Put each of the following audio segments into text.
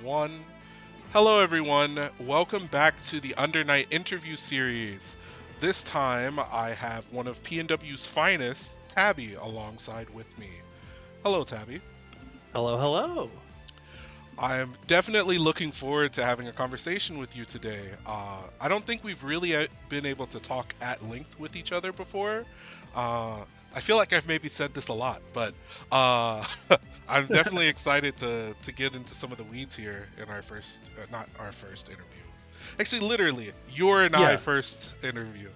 1. Hello, everyone. Welcome back to the Undernight interview series. This time, I have one of PNW's finest, Tabby, alongside with me. Hello, Tabby. Hello, hello. I'm definitely looking forward to having a conversation with you today. I don't think we've really been able to talk at length with each other before. I feel like I've maybe said this a lot, but I'm definitely excited to get into some of the weeds here in our first, not our first interview. Actually, literally, your and I first interview.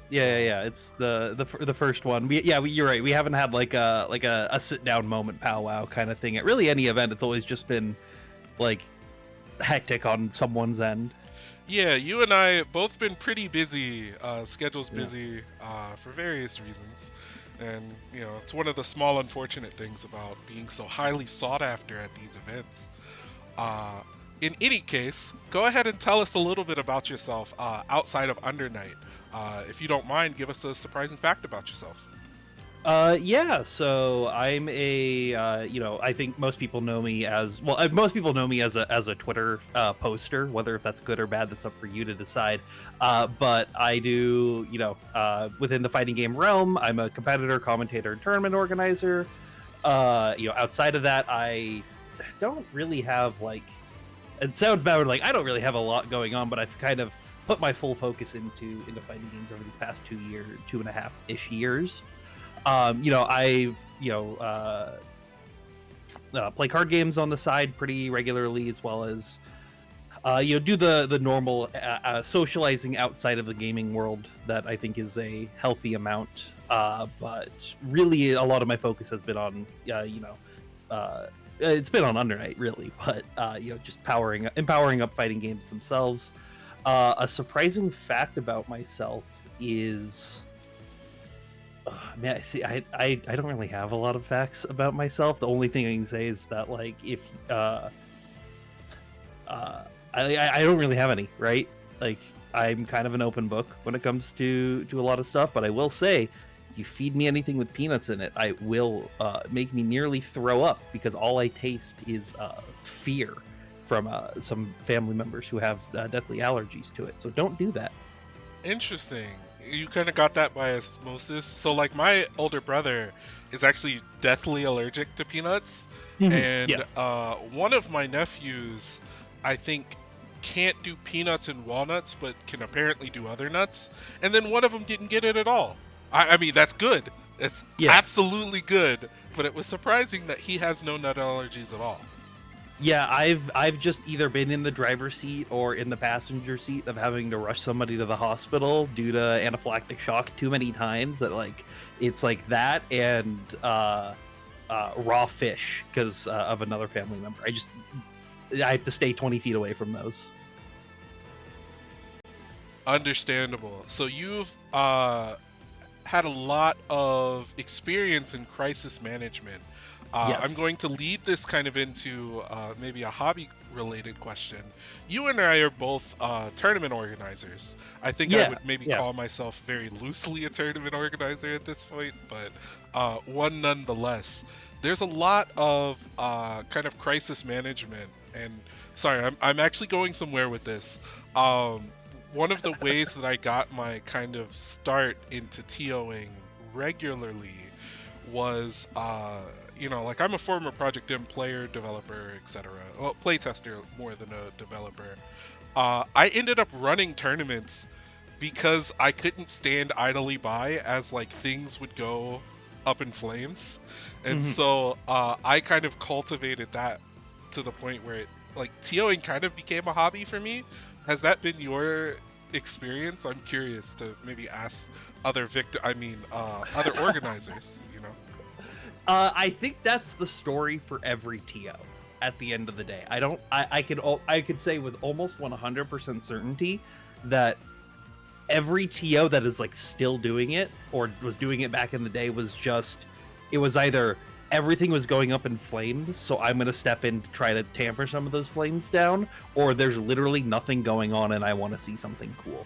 Yeah. It's the first one. You're right. We haven't had like a sit down moment powwow kind of thing at really any event. It's always just been like hectic on someone's end. Yeah, you and I both been pretty busy, schedules busy, for various reasons. And, it's one of the small unfortunate things about being so highly sought after at these events. In any case, go ahead and tell us a little bit about yourself outside of Undernight. If you don't mind, give us a surprising fact about yourself. So I'm I think most people know me as a Twitter poster. Whether if that's good or bad, that's up for you to decide. But I do, within the fighting game realm, I'm a competitor, commentator, and tournament organizer. Outside of that, I don't really have it sounds bad, but I don't really have a lot going on, but I've kind of put my full focus into fighting games over these past 2.5-ish years. I've play card games on the side pretty regularly, as well as do the normal socializing outside of the gaming world that I think is a healthy amount. But really, a lot of my focus has been on it's been on Undernight, really, but just empowering up fighting games themselves. A surprising fact about myself is. I don't really have a lot of facts about myself. The only thing I can say is that if I don't really have any, right? I'm kind of an open book when it comes to a lot of stuff, but I will say, if you feed me anything with peanuts in it, I will make me nearly throw up, because all I taste is fear from some family members who have deathly allergies to it. So don't do that. Interesting. You kind of got that by osmosis. So, my older brother is actually deathly allergic to peanuts. And one of my nephews, I think, can't do peanuts and walnuts, but can apparently do other nuts. And then one of them didn't get it at all. I mean, that's good. It's absolutely good. But it was surprising that he has no nut allergies at all. Yeah, I've just either been in the driver's seat or in the passenger seat of having to rush somebody to the hospital due to anaphylactic shock too many times that it's like that and raw fish because of another family member. I have to stay 20 feet away from those. Understandable. So you've had a lot of experience in crisis management. Yes. I'm going to lead this kind of into maybe a hobby-related question. You and I are both tournament organizers. I think I would maybe call myself very loosely a tournament organizer at this point, but one nonetheless. There's a lot of kind of crisis management, and sorry, I'm actually going somewhere with this. One of the ways that I got my kind of start into TOing regularly was I'm a former Project M player, developer, etc. Well, playtester more than a developer. I ended up running tournaments because I couldn't stand idly by as things would go up in flames, and so I kind of cultivated that to the point where TOing kind of became a hobby for me. Has that been your experience? I'm curious to maybe ask other other organizers. I think that's the story for every TO at the end of the day. I could say with almost 100% certainty that every TO that is still doing it or was doing it back in the day it was either everything was going up in flames, so I'm going to step in to try to tamper some of those flames down, or there's literally nothing going on and I want to see something cool.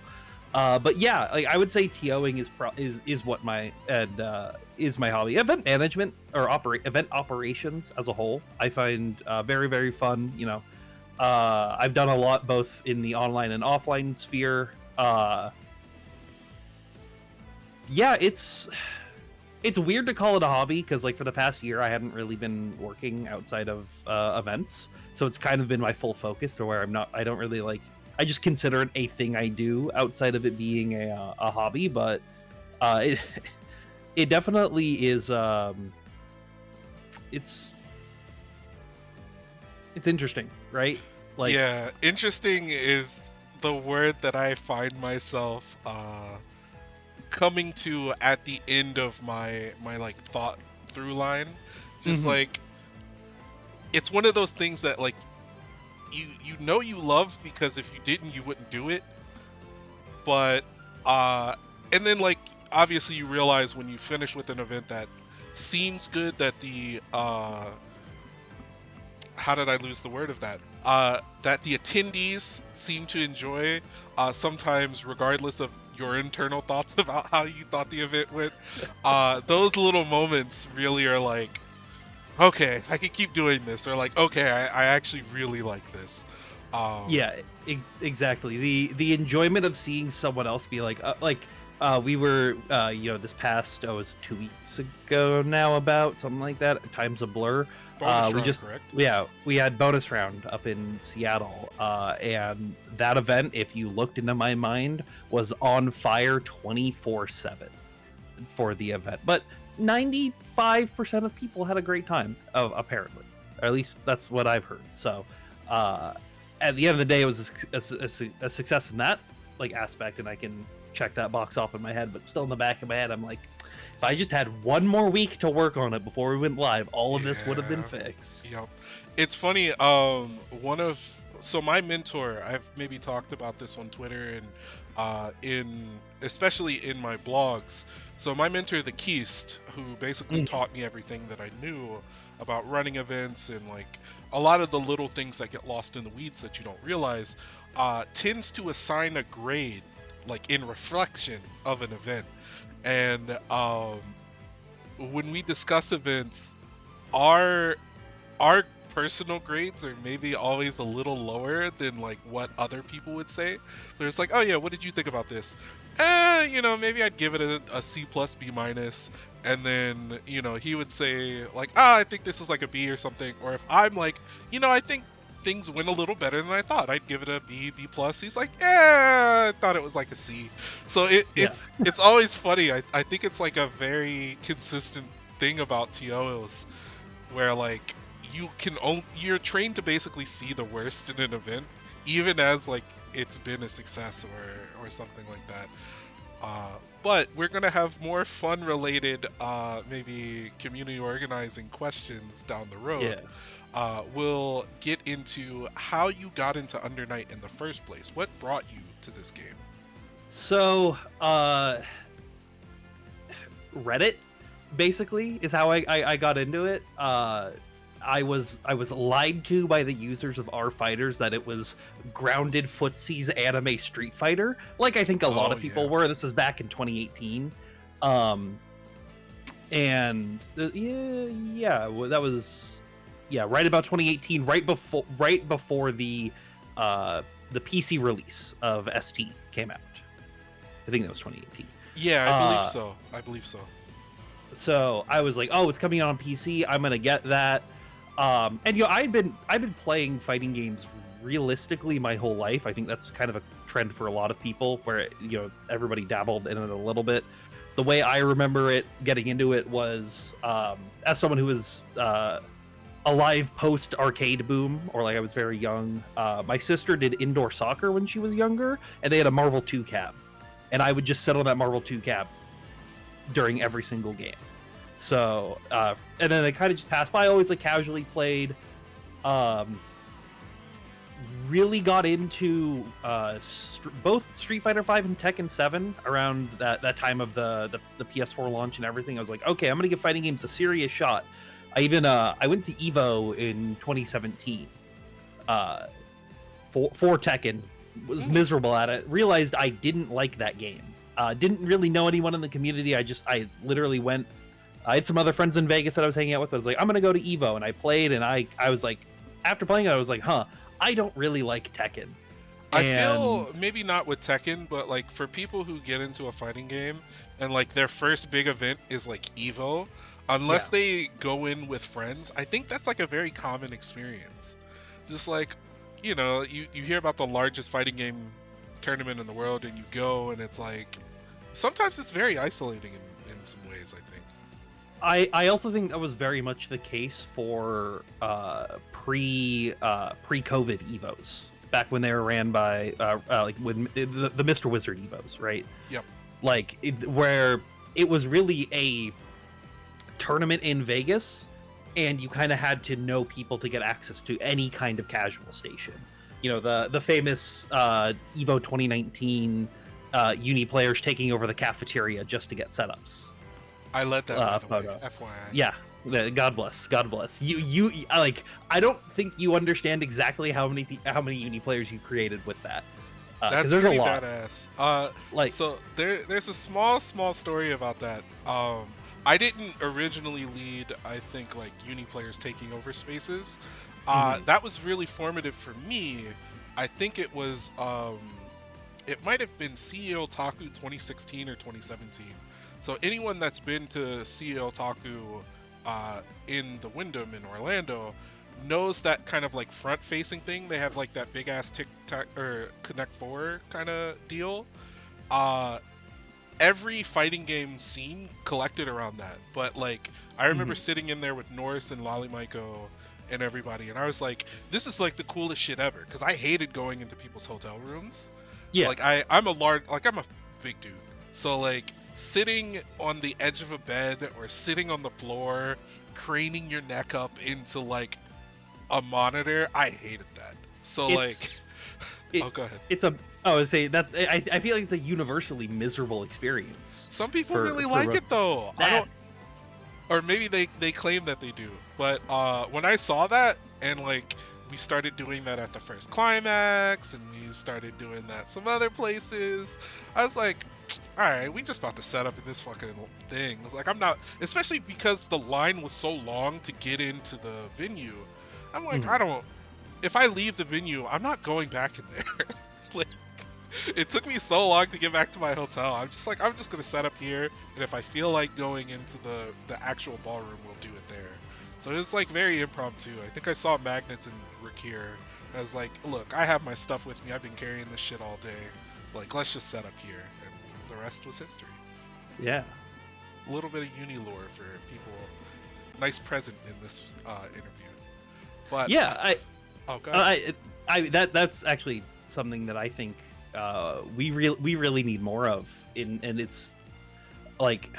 But yeah, I would say TOing is what is my hobby. Event management or event operations as a whole, I find very, very fun. I've done a lot both in the online and offline sphere. Yeah, it's weird to call it a hobby because like for the past year I hadn't really been working outside of events, so it's kind of been my full focus to where I don't really like, I just consider it a thing I do outside of it being a hobby. But it definitely is. It's interesting, right? Like, yeah, interesting is the word that I find myself coming to at the end of my like thought through line. Just like, it's one of those things that like you know you love, because if you didn't you wouldn't do it. But and then like obviously you realize when you finish with an event that seems good, that the how did I lose the word of that? That the attendees seem to enjoy, sometimes regardless of your internal thoughts about how you thought the event went. Those little moments really are like, okay, I can keep doing this, or like, okay, I actually really like this. Yeah, exactly. The enjoyment of seeing someone else be like we were this past, it was 2 weeks ago now, about something like that. Time's a blur. Correct? Yeah, we had bonus round up in Seattle, and that event, if you looked into my mind, was on fire 24/7 for the event. But 95% of people had a great time, apparently, or at least that's what I've heard. So at the end of the day, it was a success in that like aspect, and I can check that box off in my head. But still in the back of my head, I'm like, if I just had one more week to work on it before we went live, all of this would have been fixed. Yep. It's funny, so my mentor, I've maybe talked about this on Twitter and especially in my blogs. So my mentor, the Keist, who basically taught me everything that I knew about running events and like a lot of the little things that get lost in the weeds that you don't realize, tends to assign a grade like in reflection of an event. And when we discuss events, our personal grades are maybe always a little lower than like what other people would say. So it's like, oh yeah, what did you think about this? Maybe I'd give it a C plus, B minus. And then, he would say like, I think this is like a B or something. Or if I'm like, I think things went a little better than I thought, I'd give it a B, B plus. He's like, I thought it was like a C. So it's always funny. I think it's like a very consistent thing about TOs, where like you're trained to basically see the worst in an event, even as like it's been a success or something like that. But we're gonna have more fun related, maybe community organizing questions down the road. Yeah. We'll get into how you got into Undernight in the first place. What brought you to this game? So, Reddit, basically, is how I got into it. I was lied to by the users of R Fighters that it was Grounded Footsie's anime Street Fighter, like I think a lot of people were. This is back in 2018. And that was right about 2018, right before the PC release of ST came out. I think that was 2018. Yeah, I believe so. So I was like, oh, it's coming out on PC, I'm gonna get that. And I've been playing fighting games realistically my whole life. I think that's kind of a trend for a lot of people, where everybody dabbled in it a little bit. The way I remember it, getting into it, was as someone who was alive post arcade boom, or like I was very young. My sister did indoor soccer when she was younger, and they had a Marvel 2 cab, and I would just sit on that Marvel 2 cab during every single game. So and then it kind of just passed by. I always like casually played. Really got into both Street Fighter 5 and Tekken 7 around that time of the PS4 launch and everything. I was like, okay, I'm gonna give fighting games a serious shot. I went to EVO in 2017 for Tekken. Was miserable at it. Realized I didn't like that game. Didn't really know anyone in the community. I literally went. I had some other friends in Vegas that I was hanging out with. I was like, I'm gonna go to EVO, and I played, and I was like, after playing it, I was like, I don't really like Tekken. I feel maybe not with Tekken, but like for people who get into a fighting game and like their first big event is like Evo, unless they go in with friends, I think that's like a very common experience. Just like, you know, you hear about the largest fighting game tournament in the world and you go and it's like sometimes it's very isolating in some ways, I think. I also think that was very much the case for pre-COVID Evos. Back when they were ran by like when the Mr. Wizard Evos, right? Yep. Like where it was really a tournament in Vegas, and you kind of had to know people to get access to any kind of casual station. You know, the famous Evo 2019 uni players taking over the cafeteria just to get setups. I led that photo. FYI. Yeah. God bless. God bless. You like. I don't think you understand exactly how many uni players you created with that. That's pretty badass. Like, so there's a small story about that. I didn't originally lead. I think like uni players taking over spaces. That was really formative for me. I think it was. It might have been CEO Otaku 2016 or 2017. So anyone that's been to CEO Otaku in the Wyndham in Orlando knows that kind of like front facing thing. They have like that big ass tic-tac or Connect 4 kind of deal. Every fighting game scene collected around that. But like I remember sitting in there with Norris and Lollymaiko and everybody, and I was like, this is like the coolest shit ever, because I hated going into people's hotel rooms. Yeah. Like I'm a big dude. So like sitting on the edge of a bed or sitting on the floor, craning your neck up into like a monitor, I hated that. So go ahead. I would say that I feel like it's a universally miserable experience. Some people really like it though. I don't, or maybe they claim that they do. But when I saw that and like we started doing that at the first climax and we started doing that some other places, I was like, all right, we just about to set up in this fucking thing. It's like, I'm not, especially because the line was so long to get into the venue. I'm like, if I leave the venue, I'm not going back in there. Like, it took me so long to get back to my hotel. I'm just like, I'm just going to set up here. And if I feel like going into the actual ballroom, we'll do it there. So it was like very impromptu. I think I saw Magnets and Rakir. I was like, look, I have my stuff with me. I've been carrying this shit all day. Like, let's just set up here. And the rest was history. Yeah. A little bit of uni lore for people. Nice present in this interview. But yeah, go ahead. That's actually something that I think we really need more of. And it's like,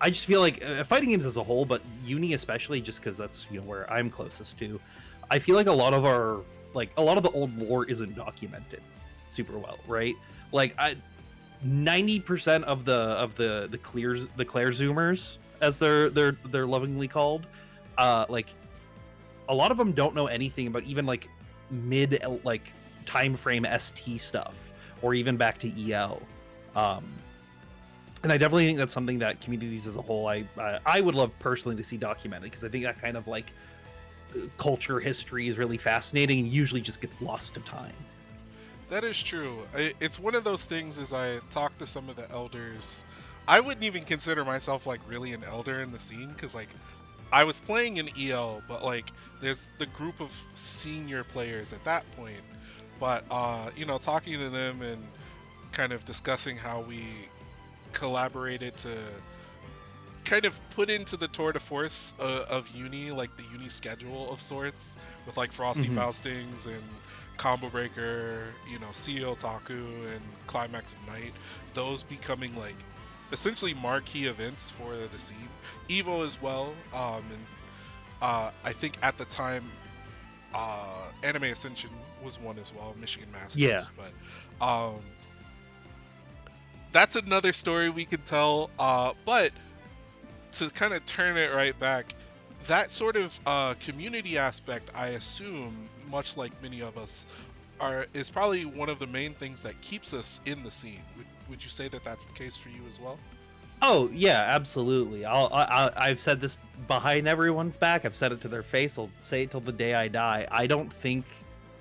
I just feel like fighting games as a whole, but uni especially, just because that's where I'm closest to. I feel like a lot of the old lore isn't documented super well, right? Like 90% of the Claire Zoomers, as they're lovingly called, like a lot of them don't know anything about even like mid like time frame ST stuff, or even back to EL. And I definitely think that's something that communities as a whole, I would love personally to see documented, because I think that kind of like culture history is really fascinating and usually just gets lost to time. That is true. It's one of those things, as I talk to some of the elders, I wouldn't even consider myself like really an elder in the scene, because like I was playing in EL, but like there's the group of senior players at that point. But talking to them and kind of discussing how we collaborated to kind of put into the tour de force of uni, like the uni schedule of sorts, with like Frosty Faustings and Combo Breaker, CEO Otaku and Climax of Night, those becoming like essentially marquee events for the scene. Evo as well, and I think at the time Anime Ascension was one as well, Michigan Masters. Yeah. But that's another story we can tell. But to kind of turn it right back, that sort of community aspect, I assume, much like many of us, is probably one of the main things that keeps us in the scene. Would you say that that's the case for you as well? Oh yeah, absolutely. I've said this behind everyone's back. I've said it to their face. I'll say it till the day I die. I don't think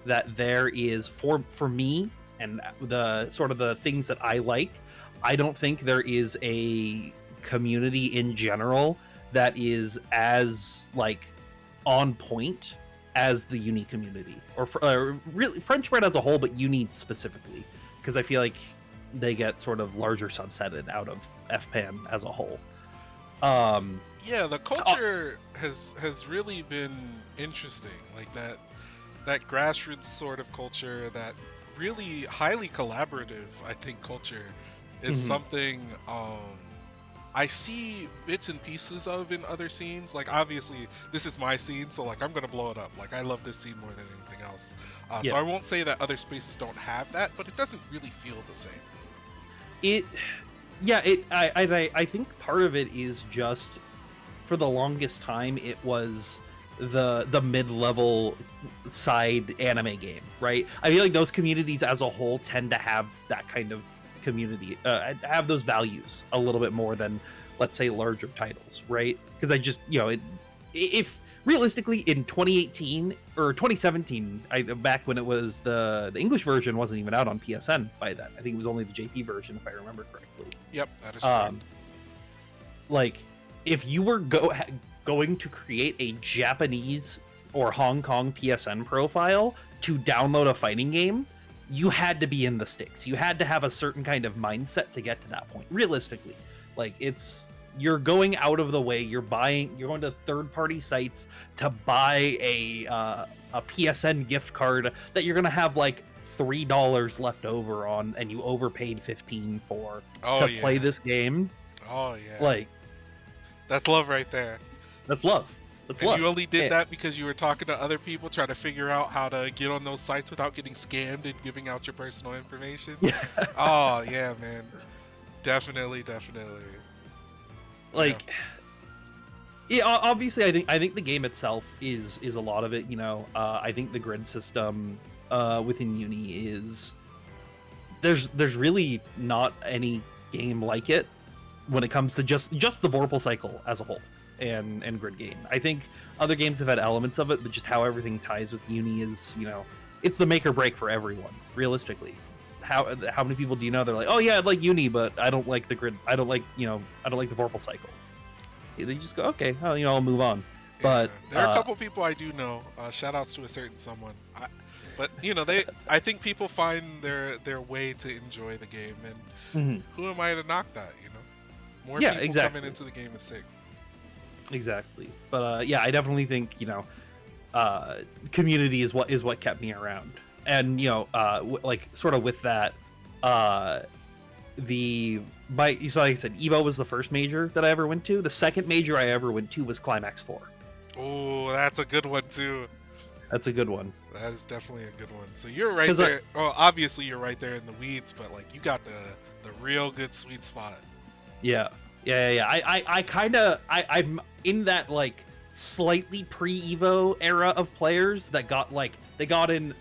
that there is for me and the sort of the things that I like. I don't think there is a community in general that is as like on point as the Uni community, or really French spread as a whole, but Uni specifically, because I feel like they get sort of larger subsetted out of FPAN as a whole. Yeah, the culture has really been interesting, like that grassroots sort of culture, that really highly collaborative, I think, culture is something I see bits and pieces of in other scenes. Like, obviously, this is my scene, so like I'm gonna blow it up. Like, I love this scene more than anything else. So I won't say that other spaces don't have that, but it doesn't really feel the same. I think part of it is just, for the longest time, it was the mid-level side anime game, right? I feel like those communities as a whole tend to have that kind of community, have those values a little bit more than, let's say, larger titles, right? Because I just, if realistically in 2018 or 2017, back when it was the English version wasn't even out on PSN by then. I think it was only the JP version, if I remember correctly. Yep, that is correct. Like, if you were going to create a Japanese or Hong Kong PSN profile to download a fighting game, you had to be in the sticks. You had to have a certain kind of mindset to get to that point. Realistically, like, you're going out of the way. You're going to third-party sites to buy a PSN gift card that you're gonna have like $3 left over on, and you overpaid $15 for to play this game. Oh yeah, like, that's love right there. That's love. That's love. You only did that because you were talking to other people trying to figure out how to get on those sites without getting scammed and giving out your personal information. Oh yeah, man, definitely. Like, yeah, obviously, I think the game itself is a lot of it. I think the grid system within Uni is there's really not any game like it when it comes to just the Vorpal cycle as a whole and grid game. I think other games have had elements of it, but just how everything ties with Uni is, it's the make or break for everyone. Realistically, how many people do you know? They're like, oh yeah, I like Uni, but I don't like the grid. I don't like the Vorpal cycle. They just go, okay, I'll move on. Yeah, but there are a couple people I do know. Shout outs to a certain someone. But I think people find their way to enjoy the game, and who am I to knock that? More people coming into the game is sick. Exactly. But I definitely think community is what kept me around, and like sort of with that, so like I said, Evo was the first major that I ever went to. The second major I ever went to was Climax 4. Oh, that's a good one too. That's a good one. That is definitely a good one. So you're right there. Well, obviously you're right there in the weeds, but like you got the real good sweet spot. Yeah. I'm in that like slightly pre-Evo era of players that got in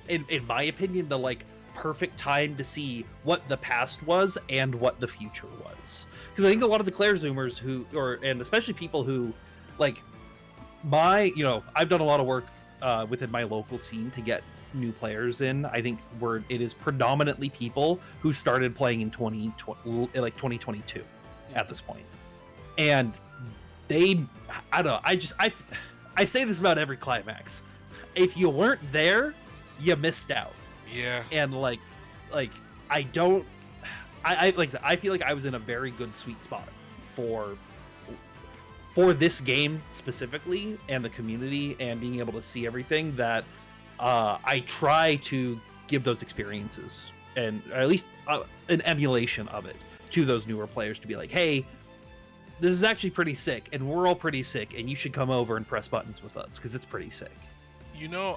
my opinion, the like perfect time to see what the past was and what the future was. Because I think a lot of the Claire Zoomers and especially people who like I've done a lot of work within my local scene to get new players in. I think it is predominantly people who started playing in 2022 at this point. And I don't know, I say this about every Climax. If you weren't there, you missed out. Yeah. And I feel like I was in a very good sweet spot for this game specifically, and the community, and being able to see everything that I try to give those experiences, and at least an emulation of it to those newer players, to be like, hey, this is actually pretty sick, and we're all pretty sick, and you should come over and press buttons with us because it's pretty sick.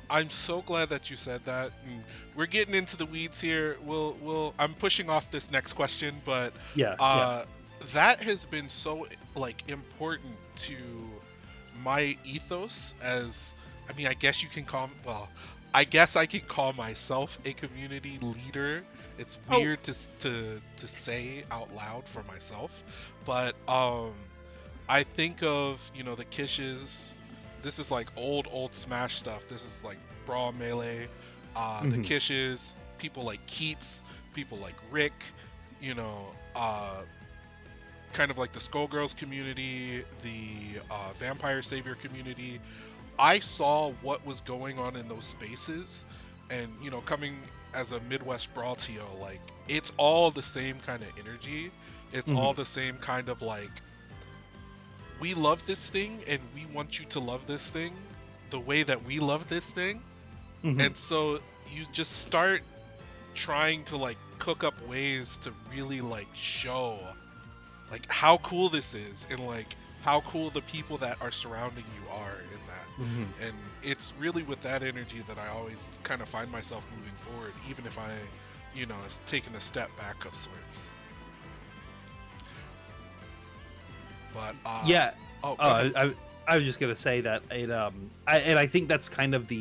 I'm so glad that you said that. And we're getting into the weeds here. I'm pushing off this next question, but that has been so important to my ethos as, I guess you can call, I guess I can call myself a community leader. It's weird to say out loud for myself, but I think of the Kishes. This is like old Smash stuff. This is like Brawl Melee. the Kishes, people like Keats, people like Rick, you know, kind of like the Skullgirls community, the Vampire Savior community. I saw what was going on in those spaces, and you know, coming as a Midwest Brawl TO, like it's all the same kind of energy. It's all the same kind of like, we love this thing and we want you to love this thing the way that we love this thing. And so you just start trying to like cook up ways to really like show like how cool this is, and like how cool the people that are surrounding you are in that. And it's really with that energy that I always kind of find myself moving forward, even if I, you know, is taking a step back of sorts. But I was just gonna say that it I think that's kind of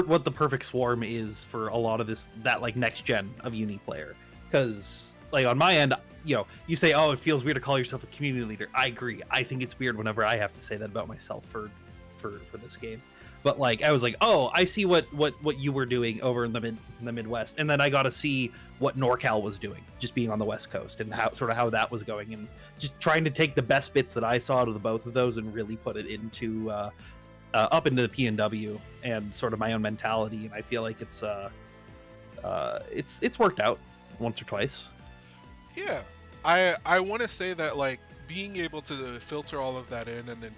what the perfect swarm is for a lot of this, that like next gen of Uni player. Because like on my end, you know, you say, oh, it feels weird to call yourself a community leader. I agree. I think it's weird whenever I have to say that about myself for this game. But like I was like, oh, I see what you were doing over in the Midwest, and then I got to see what NorCal was doing, just being on the West Coast, and how that was going, and just trying to take the best bits that I saw out of the both of those and really put it into up into the PNW and sort of my own mentality. And I feel like it's worked out once or twice. Yeah, I want to say that like being able to filter all of that in and then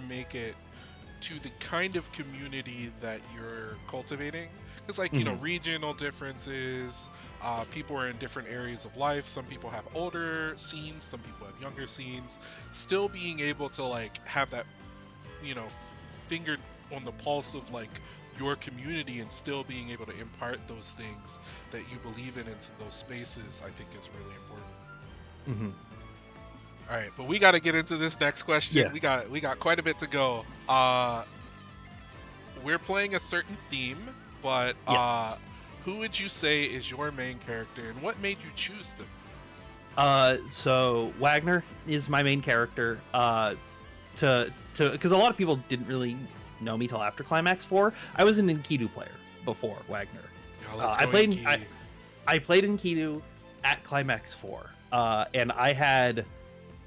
make it to the kind of community that you're cultivating, because like you know, regional differences, people are in different areas of life. Some people have older scenes, some people have younger scenes. Still being able to like have that, you know, finger on the pulse of like your community, and still being able to impart those things that you believe in into those spaces, I think is really important. All right, but we got to get into this next question. Yeah. We got quite a bit to go. We're playing a certain theme, but who would you say is your main character, and what made you choose them? So Wagner is my main character. Because a lot of people didn't really know me till after Climax 4. I was an Enkidu player before Wagner. I played Enkidu at Climax 4, and I had.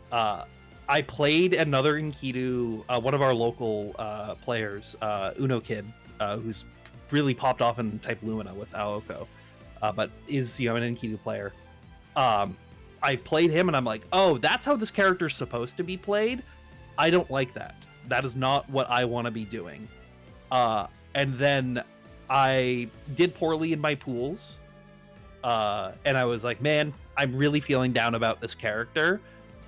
I played another Enkidu, one of our local players, Uno Kid, who's really popped off in Type Lumina with Aoko, but is, you know, an Enkidu player. I played him, and I'm like, oh, that's how this character's supposed to be played? I don't like that. That is not what I want to be doing. And then I did poorly in my pools, and I was like, man, I'm really feeling down about this character.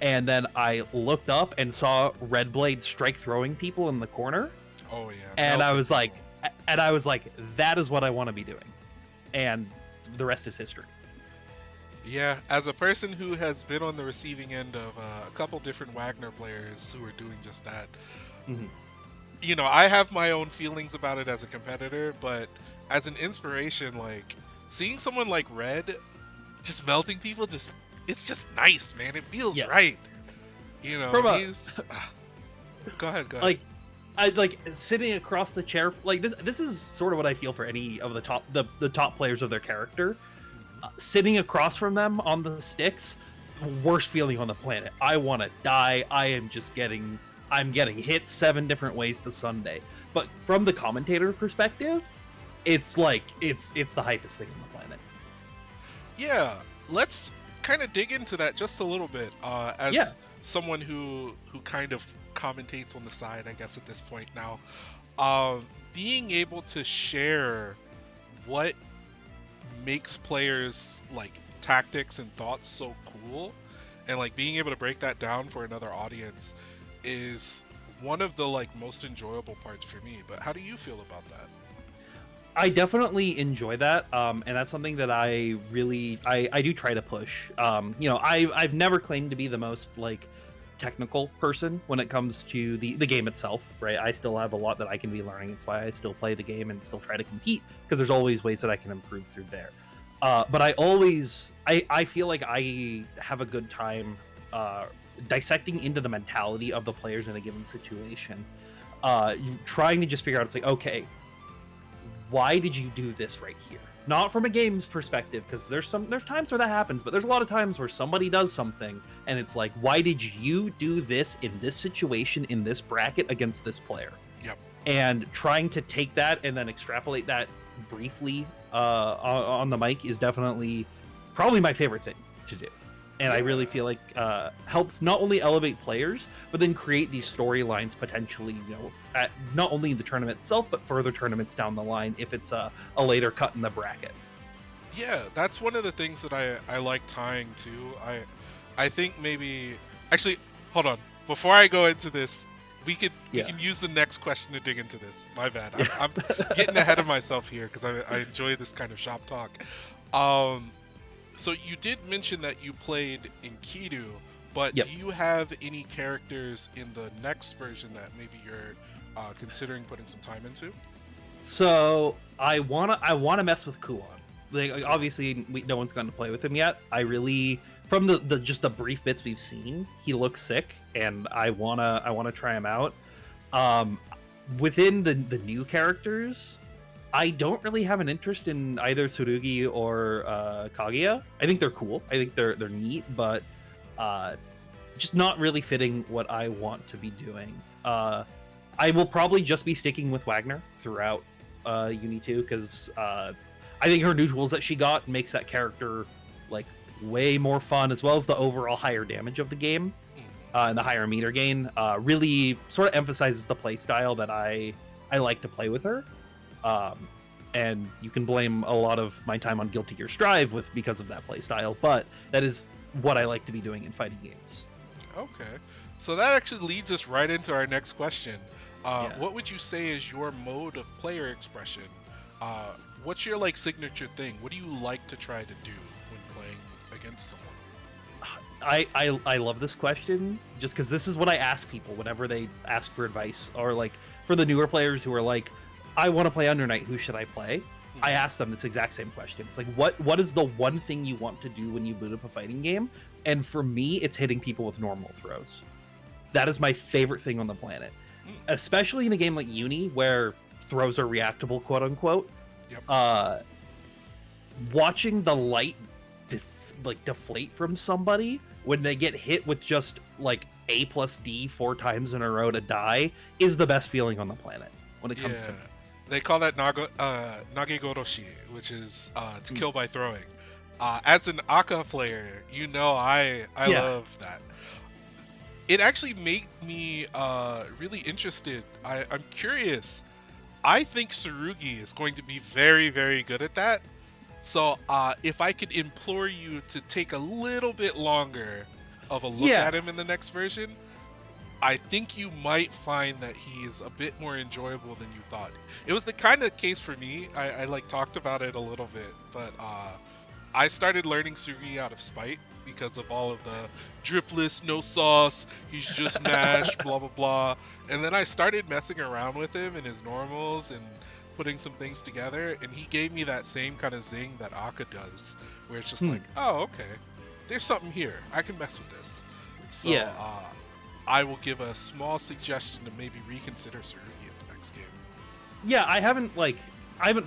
And then I looked up and saw Redblade strike throwing people in the corner. Oh yeah. And I was like, that is what I want to be doing. And the rest is history. Yeah, as a person who has been on the receiving end of a couple different Wagner players who are doing just that, you know, I have my own feelings about it as a competitor, but as an inspiration, like seeing someone like Red just melting people, it's just nice, man. It feels right. You know, he's go ahead. Like, I like sitting across the chair. Like this is sort of what I feel for any of the top players of their character. Sitting across from them on the sticks, worst feeling on the planet. I want to die. I'm getting hit 7 different ways to Sunday. But from the commentator perspective, it's like it's the hypest thing on the planet. Yeah, let's kind of dig into that just a little bit. As someone who kind of commentates on the side, I guess at this point now, being able to share what makes players like tactics and thoughts so cool, and like being able to break that down for another audience is one of the like most enjoyable parts for me. But how do you feel about that? I definitely enjoy that, and that's something that I do try to push. You know, I've never claimed to be the most like technical person when it comes to the game itself, right? I still have a lot that I can be learning. It's why I still play the game and still try to compete, because there's always ways that I can improve through there. But I feel like I have a good time dissecting into the mentality of the players in a given situation, trying to just figure out, it's like, okay, why did you do this right here? Not from a game's perspective, because there's times where that happens, but there's a lot of times where somebody does something and it's like, why did you do this in this situation, in this bracket against this player? Yep. And trying to take that and then extrapolate that briefly on the mic is definitely probably my favorite thing to do. And I really feel like helps not only elevate players, but then create these storylines potentially, at not only the tournament itself, but further tournaments down the line if it's a later cut in the bracket. Yeah, that's one of the things that I like tying to. I think maybe actually, hold on. Before I go into this, we can use the next question to dig into this. My bad. I'm getting ahead of myself here because I enjoy this kind of shop talk. So you did mention that you played in Kidu, but do you have any characters in the next version that maybe you're considering putting some time into? So I wanna mess with Kuon. Like, obviously, no one's gotten to play with him yet. I really, from the just the brief bits we've seen, he looks sick, and I wanna try him out. Within the new characters, I don't really have an interest in either Tsurugi or Kaguya. I think they're cool. I think they're neat, but just not really fitting what I want to be doing. I will probably just be sticking with Wagner throughout Uni 2 because I think her neutrals that she got makes that character like way more fun, as well as the overall higher damage of the game and the higher meter gain. Really sort of emphasizes the play style that I like to play with her. And you can blame a lot of my time on Guilty Gear Strive because of that playstyle, but that is what I like to be doing in fighting games. Okay, so that actually leads us right into our next question. What would you say is your mode of player expression? What's your signature thing? What do you like to try to do when playing against someone? I love this question just because this is what I ask people whenever they ask for advice, or for the newer players who are like, I want to play Under Night, who should I play? I ask them this exact same question. It's like, what is the one thing you want to do when you boot up a fighting game? And for me, it's hitting people with normal throws. That is my favorite thing on the planet. Especially in a game like Uni, where throws are reactable, quote unquote. Yep. Watching the light deflate from somebody when they get hit with just A plus D 4 times in a row to die is the best feeling on the planet when it comes to me. They call that Nagegoroshi, which is to kill by throwing. As an Aka player, I love that. It actually made me really interested. I'm curious. I think Tsurugi is going to be very, very good at that. So if I could implore you to take a little bit longer of a look at him in the next version, I think you might find that he is a bit more enjoyable than you thought. It was the kind of case for me. I talked about it a little bit, but I started learning Tsurugi out of spite because of all of the dripless, no sauce, he's just mash, blah blah blah. And then I started messing around with him in his normals and putting some things together, and he gave me that same kind of zing that Aka does, where it's just like, oh, okay, there's something here. I can mess with this. So I will give a small suggestion to maybe reconsider Tsurugi in the next game. Yeah, I haven't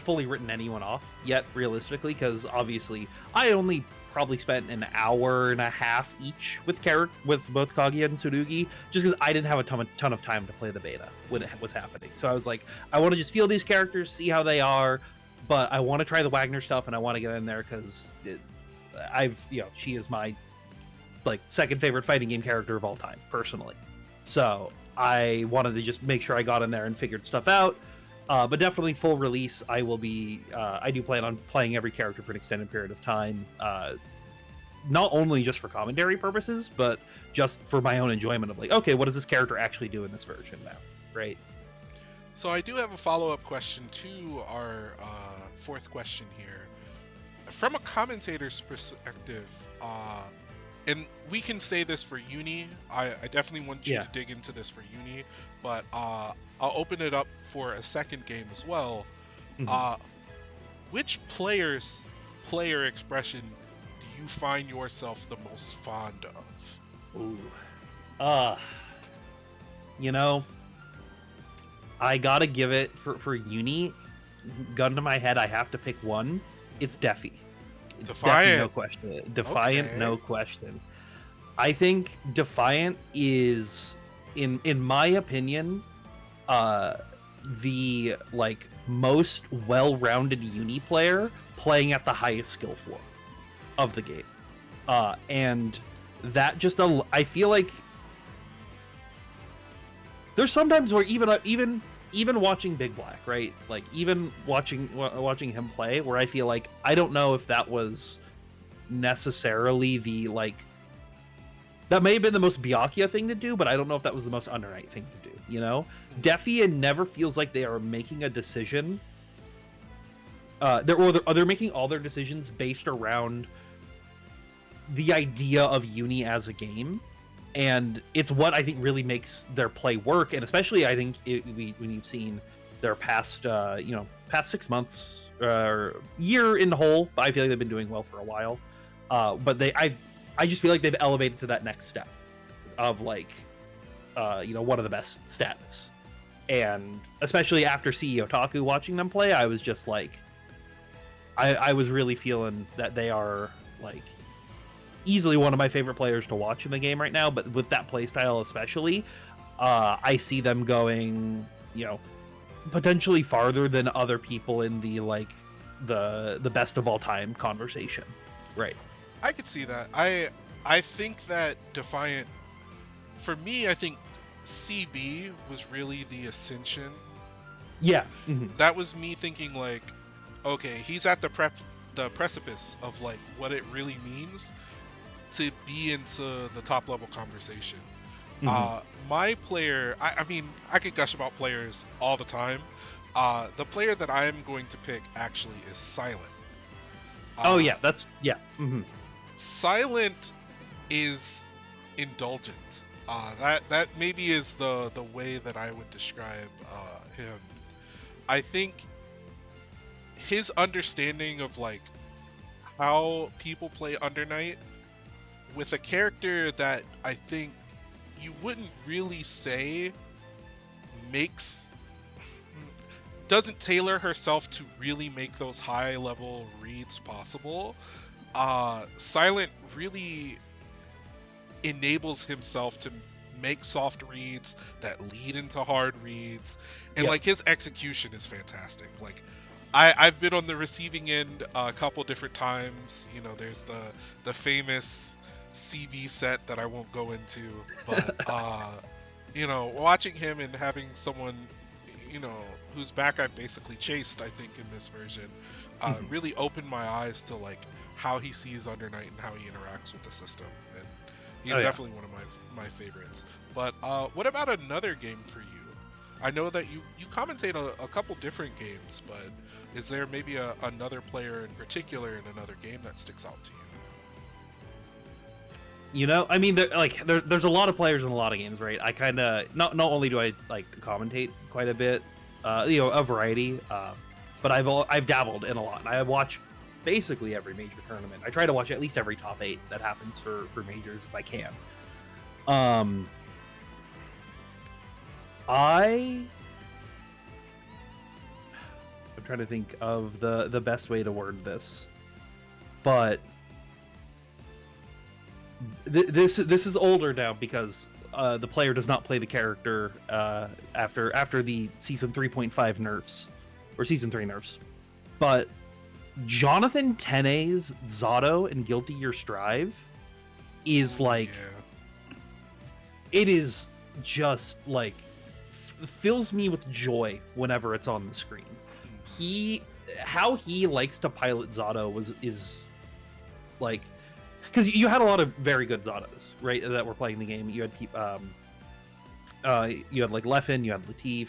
fully written anyone off yet, realistically, because obviously I only probably spent an hour and a half each with both Kaguya and Tsurugi, just because I didn't have a ton of time to play the beta when it was happening. So I was like, I want to just feel these characters, see how they are, but I want to try the Wagner stuff and I want to get in there because she is my second favorite fighting game character of all time, personally. So I wanted to just make sure I got in there and figured stuff out. But definitely full release, I will be. I do plan on playing every character for an extended period of time, not only just for commentary purposes, but just for my own enjoyment of okay, what does this character actually do in this version now, right? So I do have a follow-up question to our fourth question here. From a commentator's perspective, and we can say this for Uni, I definitely want you to dig into this for Uni, but I'll open it up for a second game as well. Which player's player expression do you find yourself the most fond of? I gotta give it for Uni. gun to my head, I have to pick one. It's Defi. It's Defiant. Defi, no question. Defiant, Okay. no question. I think Defiant is, in my opinion, the like most well-rounded uni player playing at the highest skill floor of the game, and that just I feel like there's sometimes where even watching Big Black, right? Like even watching him play, where I feel like I don't know if that was necessarily the like that may have been the most Byakuya thing to do, but I don't know if that was the most Under Night thing to do. You know, Defi never feels like they are making a decision. They're making all their decisions based around the idea of uni as a game, and it's what I think really makes their play work. And especially I think when you've seen their past 6 months or year in the whole, I feel like they've been doing well for a while. But I just feel like they've elevated to that next step of like one of the best status. And especially after CEO Otaku watching them play, I was just like, I was really feeling that they are like easily one of my favorite players to watch in the game right now. But with that playstyle especially, I see them going, potentially farther than other people in the like the best of all time conversation. Right. I could see that. I think that Defiant, for me, I think CB was really the ascension. Yeah. That was me thinking like, okay, he's at the precipice of like what it really means to be into the top level conversation. My player, I mean, I could gush about players all the time. The player that I'm going to pick actually is Silent. Silent is indulgent. That maybe is the way that I would describe him. I think his understanding of like how people play Under Night with a character that I think you wouldn't really say doesn't tailor herself to really make those high level reads possible. Silent really enables himself to make soft reads that lead into hard reads, and like his execution is fantastic. Like I've been on the receiving end a couple different times. There's the famous CB set that I won't go into, but watching him and having someone whose back I've basically chased, I think, in this version, really opened my eyes to like how he sees Under Night and how he interacts with the system, and he's definitely one of my favorites. But what about another game for you? I know that you commentate a couple different games, but is there maybe another player in particular in another game that sticks out to you? I mean, there's a lot of players in a lot of games, right? I kind of not only do I like commentate quite a bit, a variety, but I've dabbled in a lot. And I watch basically every major tournament. I try to watch at least every top 8 that happens for majors if I can. I'm trying to think of the best way to word this, but this is older now because the player does not play the character after the season 3.5 nerfs or season 3 nerfs. But Jonathan Tene's Zato and Guilty Gear Strive is like it is just like fills me with joy whenever it's on the screen. How he likes to pilot Zato is like, because you had a lot of very good Zatos, right, that were playing the game. You had like Leffen, you had Latif,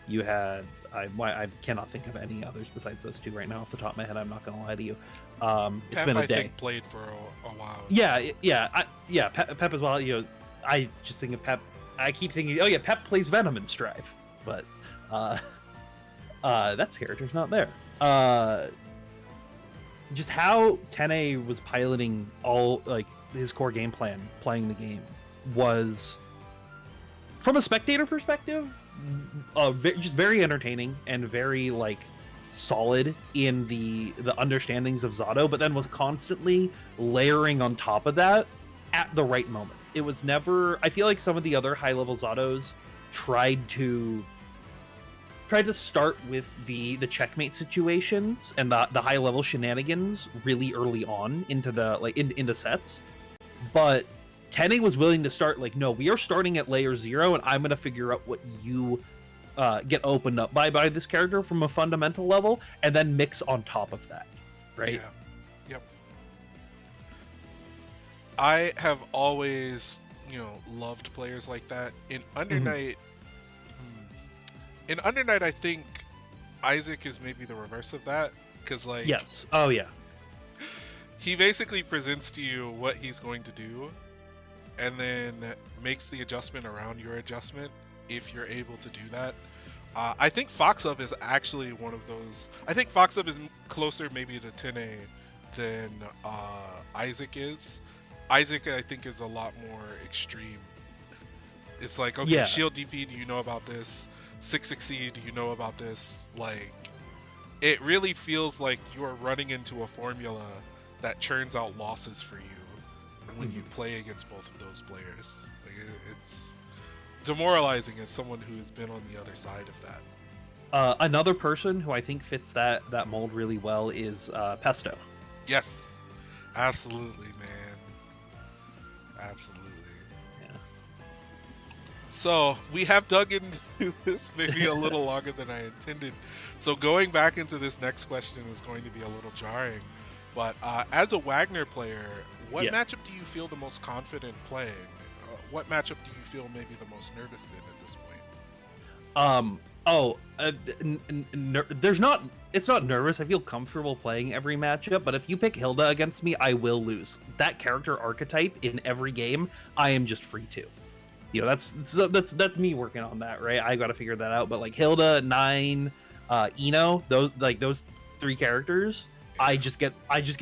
you had I cannot think of any others besides those two right now off the top of my head. I'm not gonna lie to you. It's Pep, been a day. I think played for a while. Pep as well. I just think of Pep. I keep thinking, oh yeah, Pep plays Venom in Strive, but that character's not there. Just how Tene was piloting all like his core game plan, playing the game, was from a spectator perspective just very entertaining and very like solid in the understandings of Zato, but then was constantly layering on top of that at the right moments. It was never, I feel like some of the other high level Zatos tried to start with the checkmate situations and the high level shenanigans really early on into the into sets, but Tene was willing to start like, no, we are starting at layer 0 and I'm gonna figure out what you get opened up by this character from a fundamental level, and then mix on top of that, right? Yeah. Yep. I have always, loved players like that. In Under Night, I think Isaac is maybe the reverse of that, because like, yes, oh yeah, he basically presents to you what he's going to do, and then makes the adjustment around your adjustment if you're able to do that. I think Foxup is actually one of those. I think Foxup is closer maybe to Tene than Isaac is. Isaac, I think, is a lot more extreme. It's like, okay, Shield DP, do you know about this? 6 do you know about this? Like, it really feels like you are running into a formula that churns out losses for you when you play against both of those players. Like, it's demoralizing as someone who has been on the other side of that. Another person who I think fits that mold really well is Pesto. Yes, absolutely, man. Absolutely. Yeah. So we have dug into this maybe a little longer than I intended. So going back into this next question is going to be a little jarring. But as a Wagner player, what matchup do you feel the most confident playing? What matchup do you feel maybe the most nervous in at this point? There's not. It's not nervous. I feel comfortable playing every matchup, but if you pick Hilda against me, I will lose. That character archetype in every game, I am just free to. That's me working on that, right? I got to figure that out. But like Hilda, Nine, Eno, those 3 characters, I just get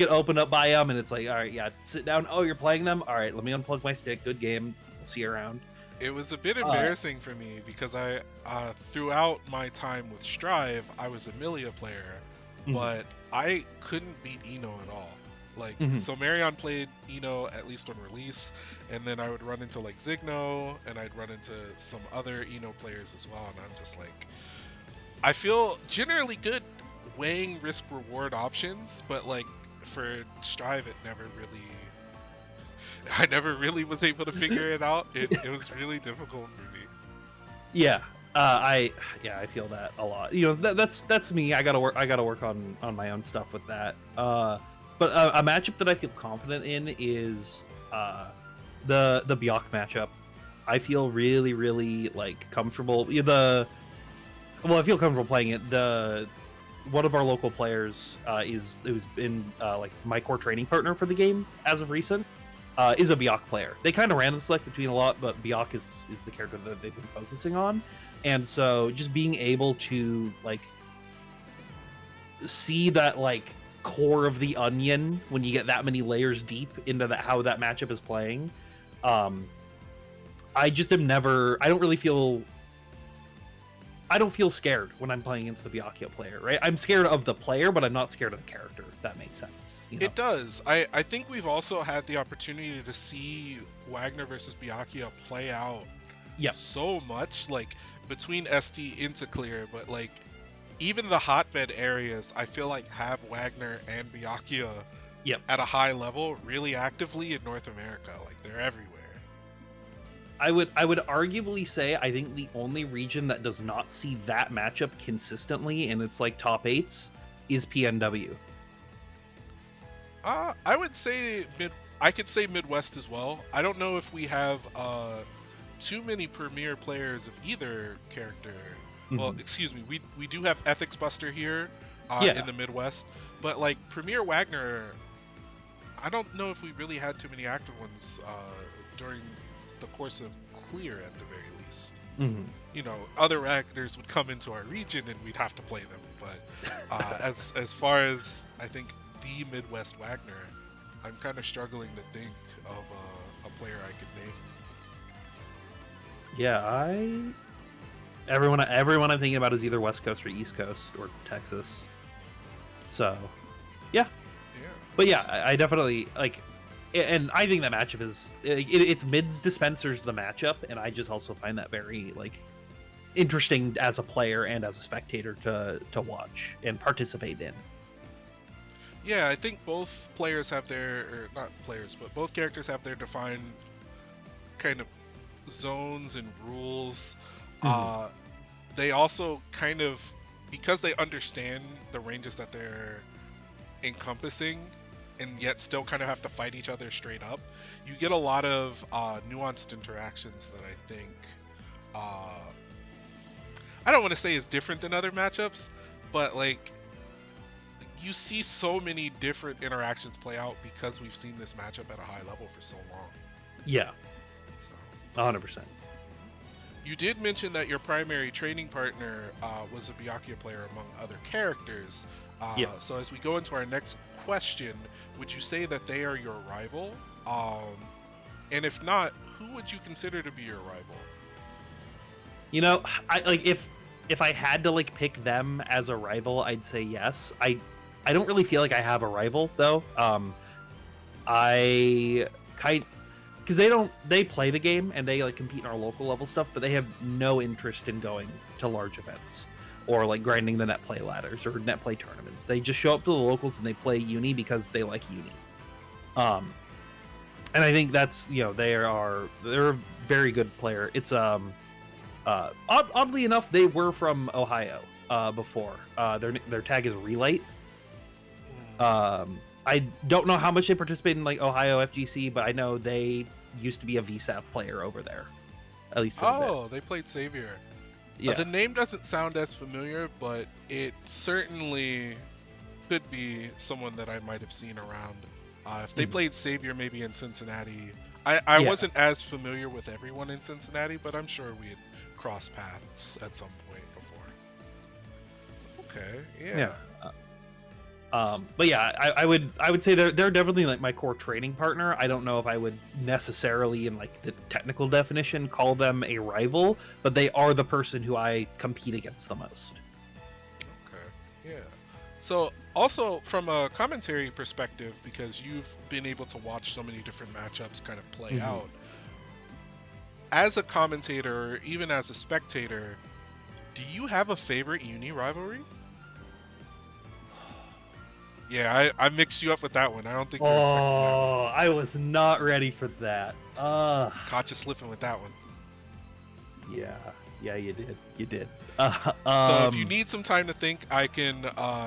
opened up by them, and it's like, all right, yeah, sit down. Oh, you're playing them. All right, let me unplug my stick. Good game. I'll see you around. It was a bit embarrassing for me because I, throughout my time with Strive, I was a Milia player, but I couldn't beat Eno at all. Like, so Marion played Eno at least on release, and then I would run into like Zigno, and I'd run into some other Eno players as well, and I'm just like, I feel generally good weighing risk reward options, but like for Strive, I never really was able to figure it out. It was really difficult for me. Yeah, I feel that a lot. That's me. I gotta work on my own stuff with that. But a matchup that I feel confident in is the Byac matchup. I feel really, really like comfortable. I feel comfortable playing it. One of our local players who's been like my core training partner for the game as of recent. Is a Byac player. They kind of random select between a lot, but Byac is the character that they've been focusing on. And so just being able to like see that like core of the onion when you get that many layers deep into how that matchup is playing. I just am never, I don't feel scared when I'm playing against the Byakuya player, right? I'm scared of the player, but I'm not scared of the character, if that makes sense. It does. I think we've also had the opportunity to see Wagner versus Byakuya play out so much, like between ST into clear, but like even the hotbed areas, I feel like have Wagner and Byakuya at a high level really actively in North America. Like they're everywhere. I would arguably say I think the only region that does not see that matchup consistently in its like top 8s is PNW. I would say I could say Midwest as well. I don't know if we have too many premier players of either character. Well, excuse me, we do have Ethics Buster here in the Midwest, but like Premier Wagner, I don't know if we really had too many active ones during the course of clear at the very least. Other Wagners would come into our region and we'd have to play them, but as far as I think the Midwest Wagner, I'm kind of struggling to think of a player I could name. Yeah, Everyone I'm thinking about is either West Coast or East Coast or Texas. So, yeah. But yeah, I definitely like, and I think that matchup is it's mids dispensers the matchup, and I just also find that very like interesting as a player and as a spectator to watch and participate in. Yeah, I think both players have their, or not players, but both characters have their defined kind of zones and rules. Mm-hmm. They also kind of, because they understand the ranges that they're encompassing and yet still kind of have to fight each other straight up, you get a lot of nuanced interactions that I think I don't want to say is different than other matchups, but like you see so many different interactions play out because we've seen this matchup at a high level for so long. Yeah, so. 100%. You did mention that your primary training partner was a Byakuya player among other characters. Yeah. So as we go into our next question, would you say that they are your rival? And if not, who would you consider to be your rival? You know, I like if I had to like pick them as a rival, I'd say yes. I don't really feel like I have a rival though. Because they play the game and they like compete in our local level stuff, but they have no interest in going to large events or like grinding the net play ladders or net play tournaments. They just show up to the locals and they play uni because they like uni. And I think that's, you know, they're a very good player. It's oddly enough, they were from Ohio before. Their tag is Relight. I don't know how much they participate in like Ohio FGC, but I know they used to be a VSAF player over there, at least for a bit. They played Savior. Yeah. The name doesn't sound as familiar, but it certainly could be someone that I might have seen around. If they played Savior maybe in Cincinnati, I wasn't as familiar with everyone in Cincinnati, but I'm sure we had crossed paths at some point before. Okay, yeah. But yeah, I would say they're definitely like my core training partner. I don't know if I would necessarily, in like the technical definition, call them a rival, but they are the person who I compete against the most. Okay, yeah. So also from a commentary perspective, because you've been able to watch so many different matchups kind of play out, as a commentator or even as a spectator, do you have a favorite uni rivalry? Yeah, I mixed you up with that one. I don't think you were expecting that one. Oh, I was not ready for that. Caught you slipping with that one. Yeah, you did. So if you need some time to think, I can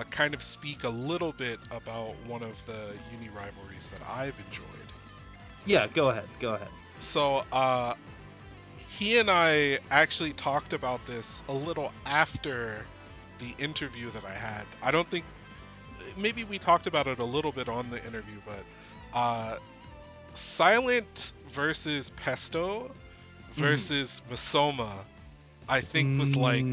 kind of speak a little bit about one of the uni rivalries that I've enjoyed. Yeah, go ahead. So he and I actually talked about this a little after the interview that I had. I don't think, maybe we talked about it a little bit on the interview, but Silent versus Pesto versus Masoma, I think was like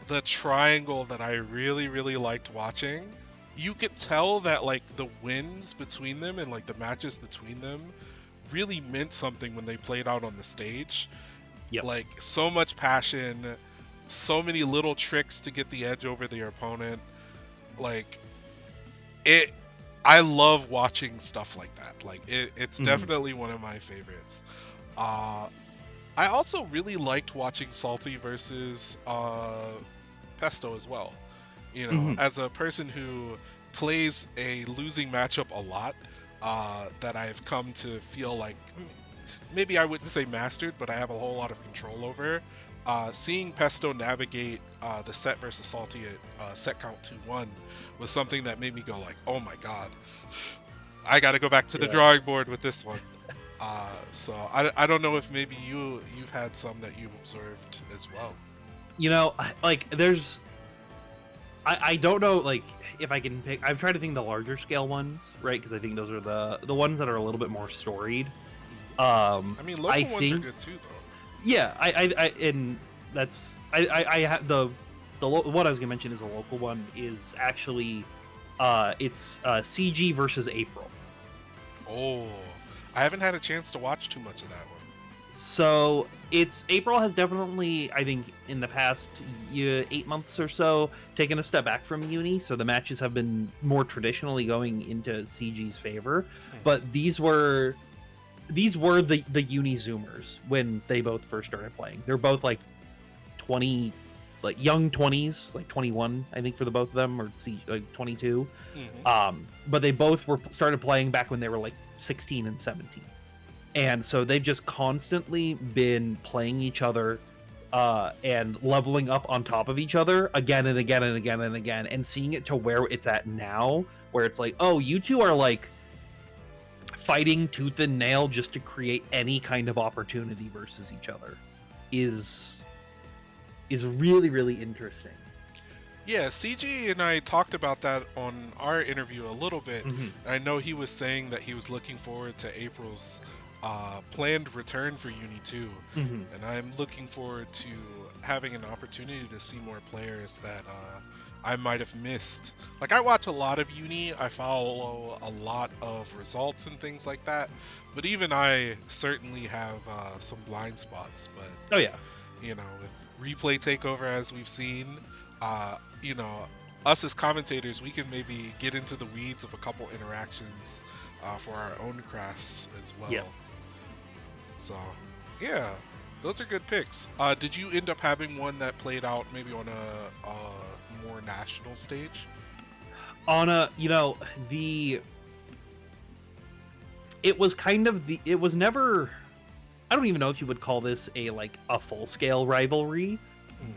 the triangle that I really, really liked watching. You could tell that like the wins between them and like the matches between them really meant something when they played out on the stage. Yep. Like so much passion, so many little tricks to get the edge over their opponent. Like I love watching stuff like that. Like it's definitely one of my favorites. I also really liked watching Salty versus Pesto as well. You know, as a person who plays a losing matchup a lot, that I've come to feel like maybe I wouldn't say mastered, but I have a whole lot of control over. Seeing Pesto navigate the set versus Salty at set count 2-1 was something that made me go like, oh my god, I gotta go back to the drawing board with this one. So I don't know if maybe you've had some that you've observed as well. You know, like there's, I don't know like if I can pick. I've tried to think the larger scale ones, right? Because I think those are the ones that are a little bit more storied. I mean, local ones are good too, though. Yeah, and that's I have the what I was gonna mention is a local one is actually it's CG versus April. Oh, I haven't had a chance to watch too much of that one. So April has definitely, I think, in the past 8 months or so, taken a step back from Uni. So the matches have been more traditionally going into CG's favor. But these were the Uni Zoomers when they both first started playing. They're both like 20, like young 20s, like 21, I think, for the both of them, or like 22. But they both started playing back when they were like 16 and 17. And so they've just constantly been playing each other and leveling up on top of each other again and again and again and again, and seeing it to where it's at now, where it's like, oh, you two are like fighting tooth and nail just to create any kind of opportunity versus each other is really, really interesting. Yeah, CG and I talked about that on our interview a little bit. I know he was saying that he was looking forward to April's planned return for Uni 2, and I'm looking forward to having an opportunity to see more players that I might have missed. Like, I watch a lot of Uni, I follow a lot of results and things like that, but even I certainly have some blind spots. But you know, with replay takeover, as we've seen, you know, us as commentators, we can maybe get into the weeds of a couple interactions for our own crafts as well. So, yeah, those are good picks. Did you end up having one that played out maybe on a more national stage? On a, you know, it was kind of it was never, I don't even know if you would call this a full-scale rivalry,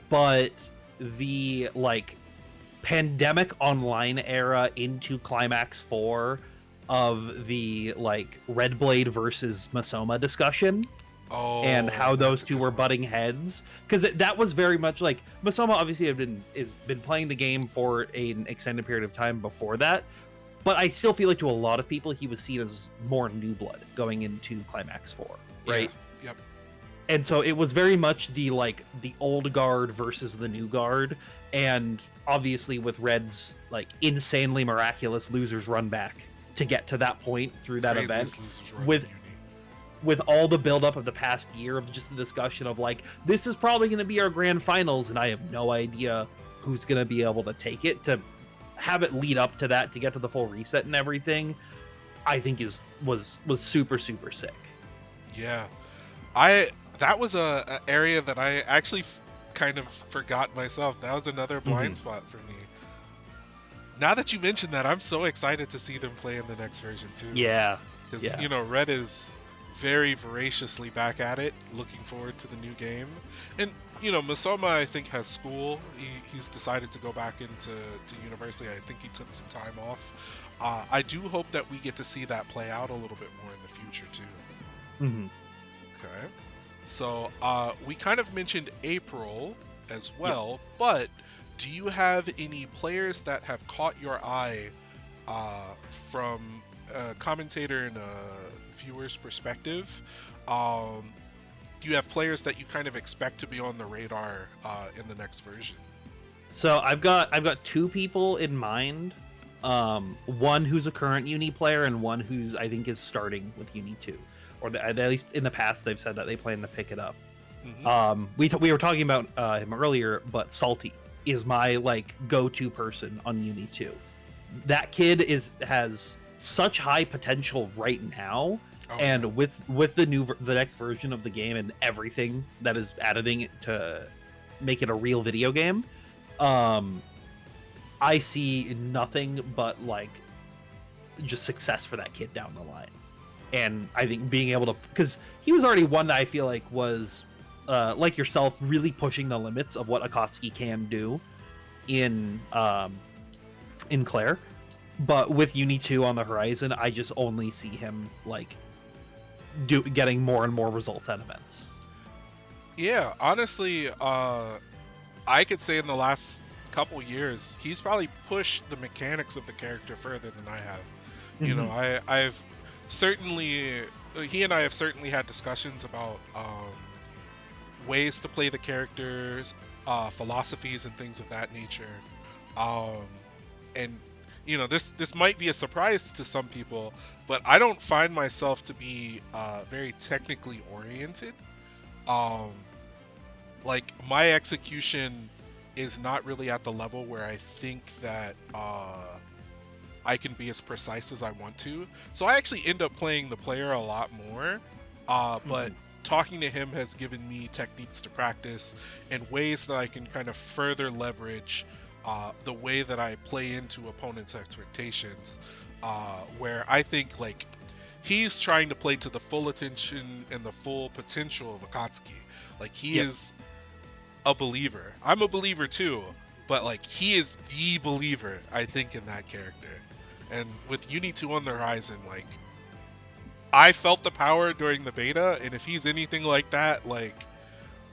but the like pandemic online era into Climax 4 of the like Redblade versus Masoma discussion, and how those two were butting heads, because that was very much like Masoma obviously has been playing the game for an extended period of time before that, but I still feel like to a lot of people he was seen as more new blood going into Climax 4, right? Yep. And so it was very much the old guard versus the new guard, and obviously with Red's like insanely miraculous losers run back to get to that point through that event, with all the buildup of the past year of just the discussion of like, this is probably going to be our grand finals, and I have no idea who's going to be able to take it, to have it lead up to that to get to the full reset and everything, I think was super, super sick. Yeah, that was a area that I actually kind of forgot myself. That was another blind spot for me. Now that you mentioned that, I'm so excited to see them play in the next version too. Yeah. Because, you know, Red is very voraciously back at it, looking forward to the new game. And, you know, Masoma, I think, has school. He's decided to go back to university. I think he took some time off. I do hope that we get to see that play out a little bit more in the future too. Okay. So, we kind of mentioned April as well, but do you have any players that have caught your eye from a commentator and a viewer's perspective? Do you have players that you kind of expect to be on the radar in the next version? So I've got two people in mind. One who's a current Uni player, and one who's, I think, is starting with Uni 2. Or at least in the past they've said that they plan to pick it up. We were talking about him earlier, but Salty is my like go-to person on Uni 2. That kid has such high potential right now, and with the next version of the game and everything that is adding to make it a real video game, I see nothing but like just success for that kid down the line. And I think being able to, because he was already one that I feel like was like yourself, really pushing the limits of what Akatsuki can do in Claire, but with Uni 2 on the horizon, I just only see him like getting more and more results at events. Yeah, honestly, I could say in the last couple years, he's probably pushed the mechanics of the character further than I have. You know, I've certainly, he and I have certainly had discussions about ways to play the characters, philosophies and things of that nature. And you know, this might be a surprise to some people, but I don't find myself to be very technically oriented. Um, like my execution is not really at the level where I think that I can be as precise as I want to. So I actually end up playing the player a lot more. But talking to him has given me techniques to practice and ways that I can kind of further leverage the way that I play into opponents' expectations. Where I think like he's trying to play to the full attention and the full potential of Akatsuki. Like he is a believer. I'm a believer too, but like he is the believer, I think, in that character. And with Uni 2 on the horizon, like I felt the power during the beta, and if he's anything like that, like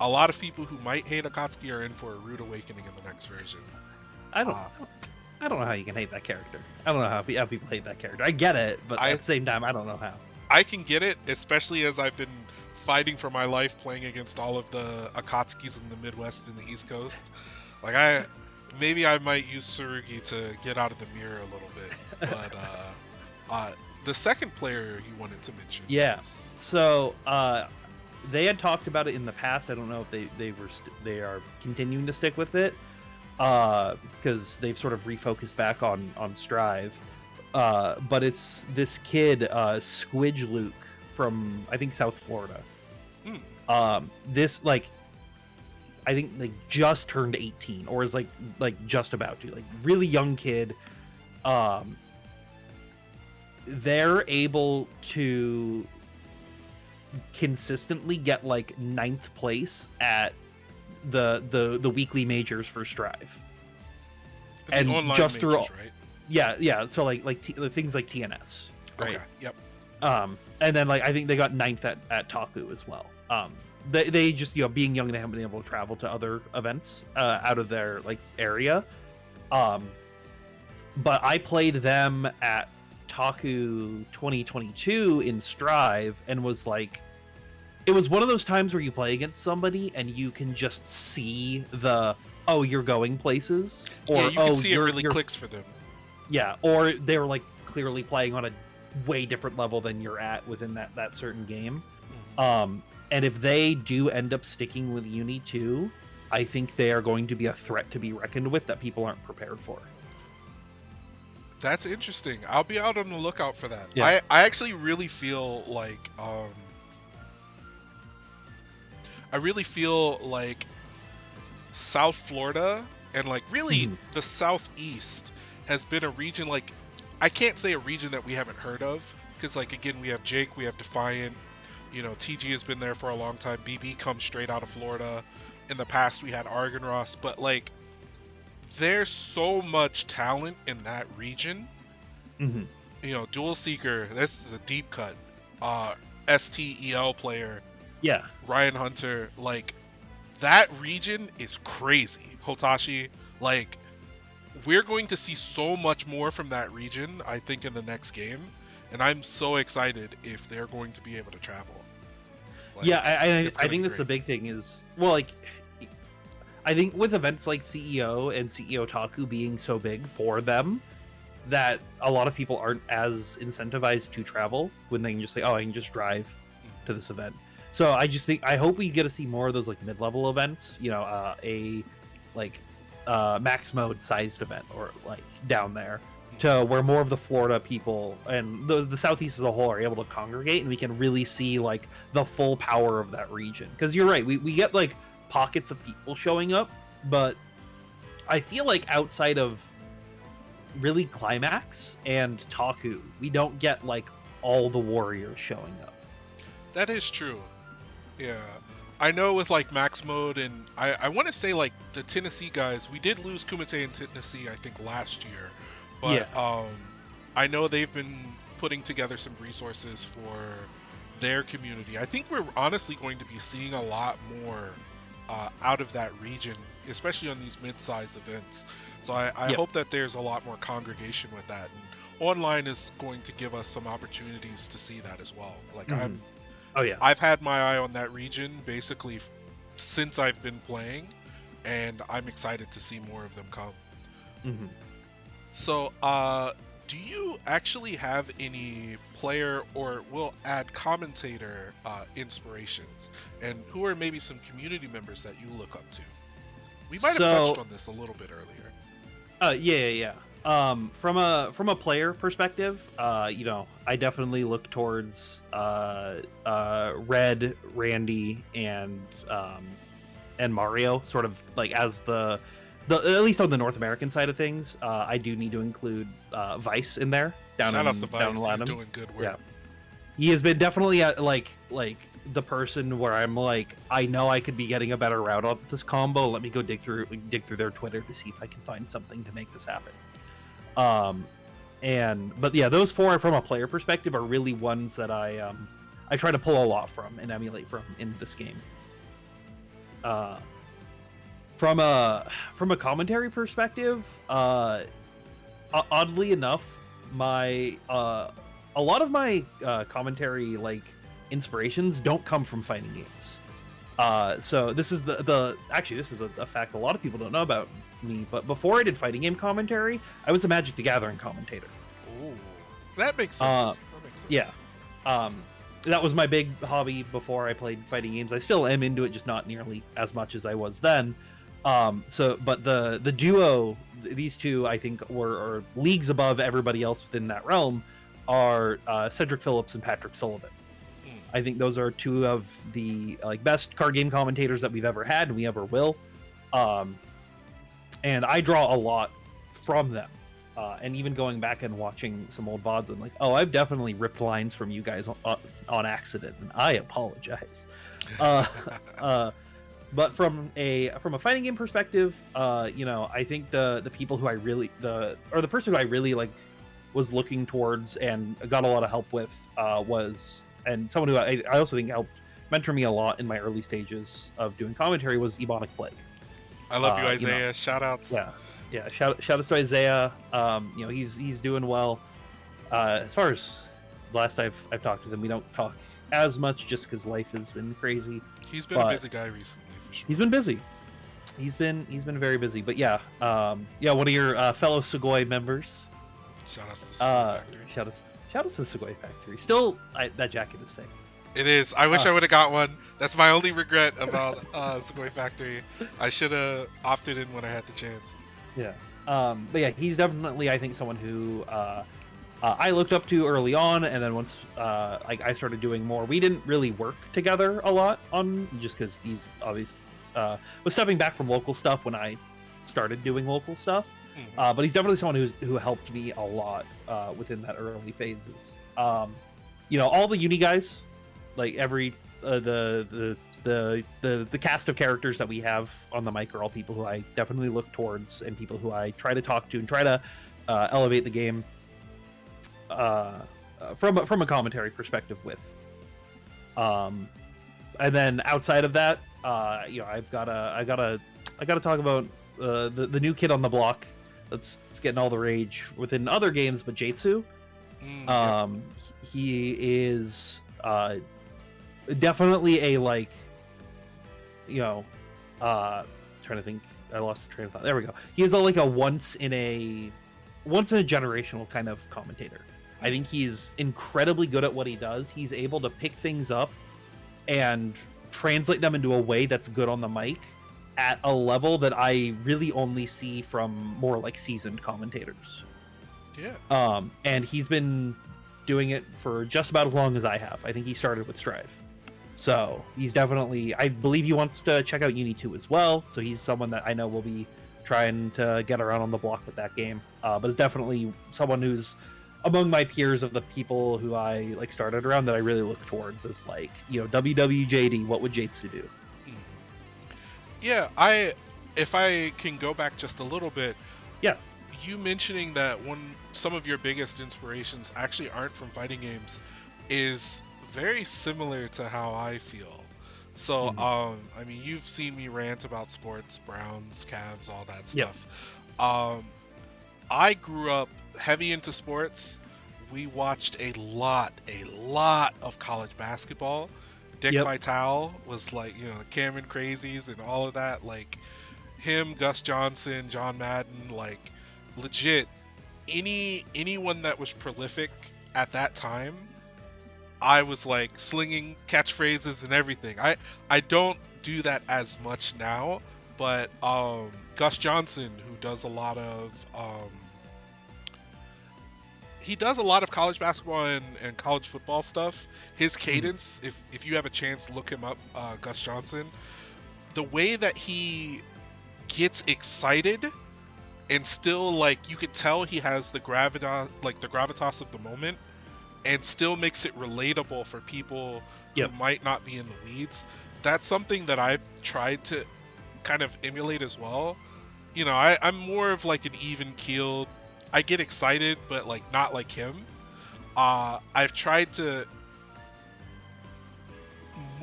a lot of people who might hate Akatsuki are in for a rude awakening in the next version. I don't know how you can hate that character. I don't know how people hate that character. I get it, but at the same time, I don't know how. I can get it, especially as I've been fighting for my life playing against all of the Akatsukis in the Midwest and the East Coast. Like maybe I might use Tsurugi to get out of the mirror a little bit. But the second player you wanted to mention. Yeah. So they had talked about it in the past. I don't know if they are continuing to stick with it because they've sort of refocused back on Strive. But it's this kid, Squish Luke from I think South Florida. This like I think like just turned 18 or is like just about to, like really young kid. They're able to consistently get like 9th place at the weekly majors for Strive, and just through all, right? Yeah. So like things like TNS, right? Okay. Yep. And then like I think they got 9th at Taku as well. They just, being young, they haven't been able to travel to other events out of their like area. But I played them at Taku 2022 in Strive and was like, it was one of those times where you play against somebody and you can just see you're going places, or you can see it really clicks for them. Yeah, or they were like clearly playing on a way different level than you're at within that certain game. And if they do end up sticking with Uni 2, I think they are going to be a threat to be reckoned with that people aren't prepared for. That's interesting. I'll be out on the lookout for that. Yeah. I actually really feel like South Florida and like really the Southeast has been a region, like I can't say a region that we haven't heard of, because like again we have Jake, we have Defiant, TG has been there for a long time, BB comes straight out of Florida. In the past we had Argon Ross, but like there's so much talent in that region. Dual Seeker, this is a deep cut. STEL player, Ryan Hunter, like that region is crazy. Hotashi, like we're going to see so much more from that region, I think, in the next game, and I'm so excited if they're going to be able to travel. Like, I think that's the big thing is, well, like I think with events like CEO and CEO Taku being so big for them, that a lot of people aren't as incentivized to travel when they can just say, I can just drive to this event. So I hope we get to see more of those like mid-level events, a like max mode sized event or like down there, to where more of the Florida people and the Southeast as a whole are able to congregate, and we can really see like the full power of that region. Because you're right, we get like pockets of people showing up, but I feel like outside of really Climax and Taku, we don't get like all the warriors showing up. That is true. Yeah, I know with like max mode, and I want to say like the Tennessee guys, we did lose Kumite in Tennessee I think last year, but I know they've been putting together some resources for their community. I think we're honestly going to be seeing a lot more out of that region, especially on these mid-sized events. So I hope that there's a lot more congregation with that, and online is going to give us some opportunities to see that as well. Like I've had my eye on that region basically since I've been playing, and I'm excited to see more of them come. So Do you actually have any player or will add commentator inspirations? And who are maybe some community members that you look up to? We might have touched on this a little bit earlier. Yeah. From a player perspective, I definitely look towards Red, Randy, and Mario, sort of like as the at least on the North American side of things. I do need to include Vice in there. Shout out to Vice, he's doing good work. Yeah. He has been definitely like the person where I'm like, I know I could be getting a better route off this combo. Let me go dig through their Twitter to see if I can find something to make this happen. But yeah, those four from a player perspective are really ones that I try to pull a lot from and emulate from in this game. From a commentary perspective, oddly enough, my a lot of my commentary like inspirations don't come from fighting games. So this is actually this is a fact a lot of people don't know about me, but before I did fighting game commentary, I was a Magic the Gathering commentator. Ooh, that makes sense. Yeah. That was my big hobby before I played fighting games. I still am into it, just not nearly as much as I was then. But the duo, these two, I think, are leagues above everybody else within that realm, are Cedric Phillips and Patrick Sullivan. I think those are two of the best card game commentators that we've ever had and we ever will. And I draw a lot from them. And even going back and watching some old VODs, I'm like, oh, I've definitely ripped lines from you guys on accident, and I apologize. But from a fighting game perspective, I think the people who I really the person who I really was looking towards and got a lot of help with was, and someone who I also think helped mentor me a lot in my early stages of doing commentary, was Ebonic Plague. I love you, Isaiah. Shout outs. Yeah, shout out to Isaiah. He's doing well. As far as last I've talked to him, we don't talk as much just because life has been crazy. He's been a busy guy recently, for sure. He's been busy. He's been very busy. But yeah, one of your fellow Sugoi members. Shout out to Sugoi Factory. Shout out to Sugoi Factory. Still, that jacket is sick. It is. I wish I would have got one. That's my only regret about Sugoi Factory. I should have opted in when I had the chance. Yeah. But yeah, he's definitely, I think, someone who I looked up to early on, and then once I started doing more, we didn't really work together a lot on, just because he's obviously was stepping back from local stuff when I started doing local stuff. But he's definitely someone who helped me a lot within that early phases. All the uni guys, like every the cast of characters that we have on the mic are all people who I definitely look towards and people who I try to talk to and try to elevate the game from a commentary perspective with. And then outside of that, I've gotta talk about the new kid on the block that's getting all the rage within other games, but Jatsu. He is definitely a trying to think. I lost the train of thought. There we go. He is a once in a generational kind of commentator. I think he's incredibly good at what he does. He's able to pick things up and translate them into a way that's good on the mic at a level that I really only see from more seasoned commentators. Yeah. And he's been doing it for just about as long as I have. I think he started with Strive. So he's definitely, I believe he wants to check out Uni 2 as well. So he's someone that I know will be trying to get around on the block with that game. But is definitely someone who's among my peers of the people who I started around that I really look towards as WWJD, what would Jatsu do? Yeah, if I can go back just a little bit. Yeah. You mentioning that some of your biggest inspirations actually aren't from fighting games is very similar to how I feel. So, you've seen me rant about sports, Browns, Cavs, all that stuff. Yep. I grew up heavy into sports. We watched a lot of college basketball. Dick Vitale was Cameron Crazies and all of that. Him, Gus Johnson, John Madden, legit. anyone that was prolific at that time, I was like slinging catchphrases and everything. I don't do that as much now, but Gus Johnson, who does a lot of he does a lot of college basketball and college football stuff. His cadence, if you have a chance, look him up, Gus Johnson. The way that he gets excited and still, like, you could tell he has the gravitas of the moment, and still makes it relatable for people who might not be in the weeds. That's something that I've tried to kind of emulate as well. You know, I'm more of like an even keeled. I get excited, but like not like him. I've tried to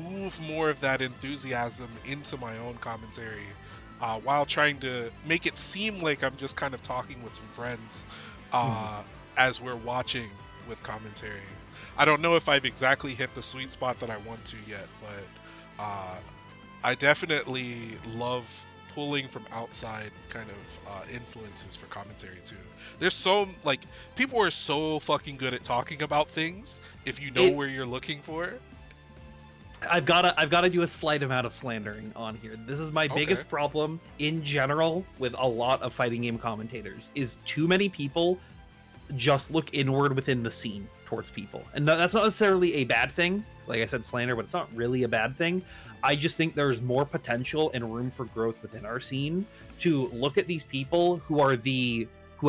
move more of that enthusiasm into my own commentary, while trying to make it seem like I'm just kind of talking with some friends as we're watching with commentary. I don't know if I've exactly hit the sweet spot that I want to yet, but I definitely love pulling from outside kind of influences for commentary too. There's so, like, people are so fucking good at talking about things if you know where you're looking for. I've gotta do a slight amount of slandering on here. This is my biggest problem in general with a lot of fighting game commentators, is too many people just look inward within the scene towards people. And that's not necessarily a bad thing. Like I said, slander, but it's not really a bad thing. I just think there's more potential and room for growth within our scene to look at these people who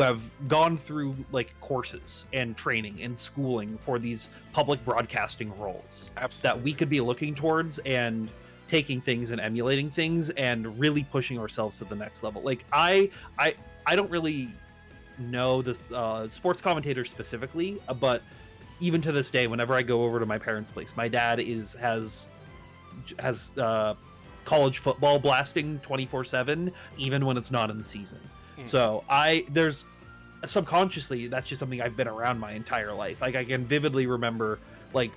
have gone through like courses and training and schooling for these public broadcasting roles. Absolutely. That we could be looking towards and taking things and emulating things and really pushing ourselves to the next level. Like I don't really know the sports commentator specifically, but even to this day, whenever I go over to my parents' place, my dad has college football blasting 24/7, even when it's not in the season. So there's subconsciously, that's just something I've been around my entire life. Like I can vividly remember like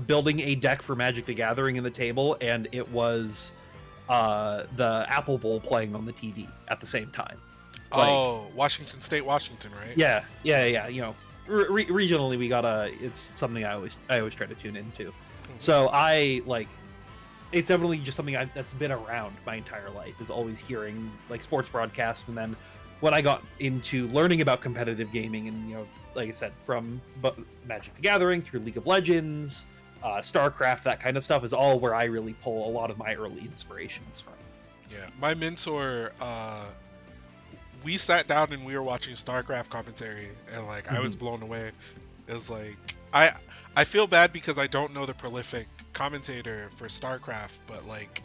building a deck for Magic the Gathering in the table, and it was the Apple Bowl playing on the TV at the same time. Like, Washington State, Washington, right? Yeah. You know, regionally we gotta. It's something I always try to tune into. So it's definitely just something that's been around my entire life, is always hearing like sports broadcasts. And then when I got into learning about competitive gaming, and you know, like I said, from Magic the Gathering through League of Legends, StarCraft, that kind of stuff is all where I really pull a lot of my early inspirations from. Yeah, my mentor, we sat down and we were watching StarCraft commentary, and like I was blown away. It was like I feel bad because I don't know the prolific commentator for StarCraft, but like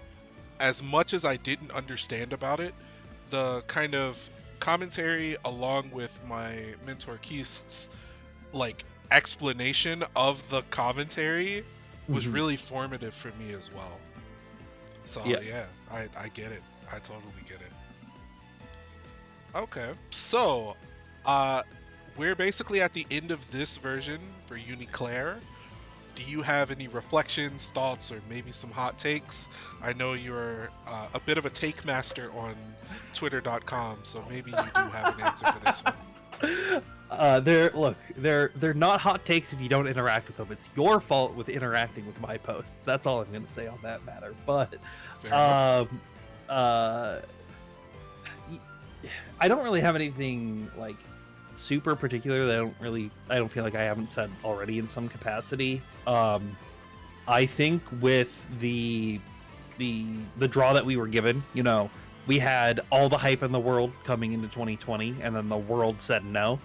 as much as I didn't understand about it, the kind of commentary along with my mentor Keith's like explanation of the commentary was really formative for me as well. So yeah, I get it. I totally get it. Okay, so we're basically at the end of this version for Uniclair. Do you have any reflections, thoughts, or maybe some hot takes? I know you're a bit of a take master on Twitter.com, so maybe you do have an answer for this one. They're not hot takes if you don't interact with them. It's your fault with interacting with my posts. That's all I'm going to say on that matter. But I don't really have anything like super particular that I don't feel like I haven't said already in some capacity. I think with the draw that we were given, you know, we had all the hype in the world coming into 2020, and then the world said no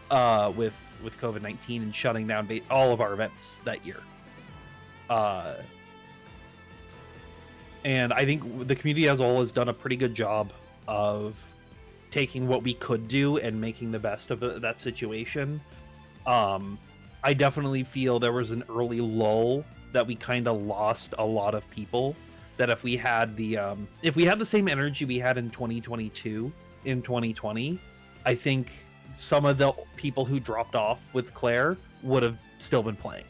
with COVID-19 and shutting down all of our events that year. And I think the community as a whole has done a pretty good job of taking what we could do and making the best of that situation. I definitely feel there was an early lull that we kind of lost a lot of people. That if we had the same energy we had in 2022 in 2020, I think some of the people who dropped off with Claire would have still been playing.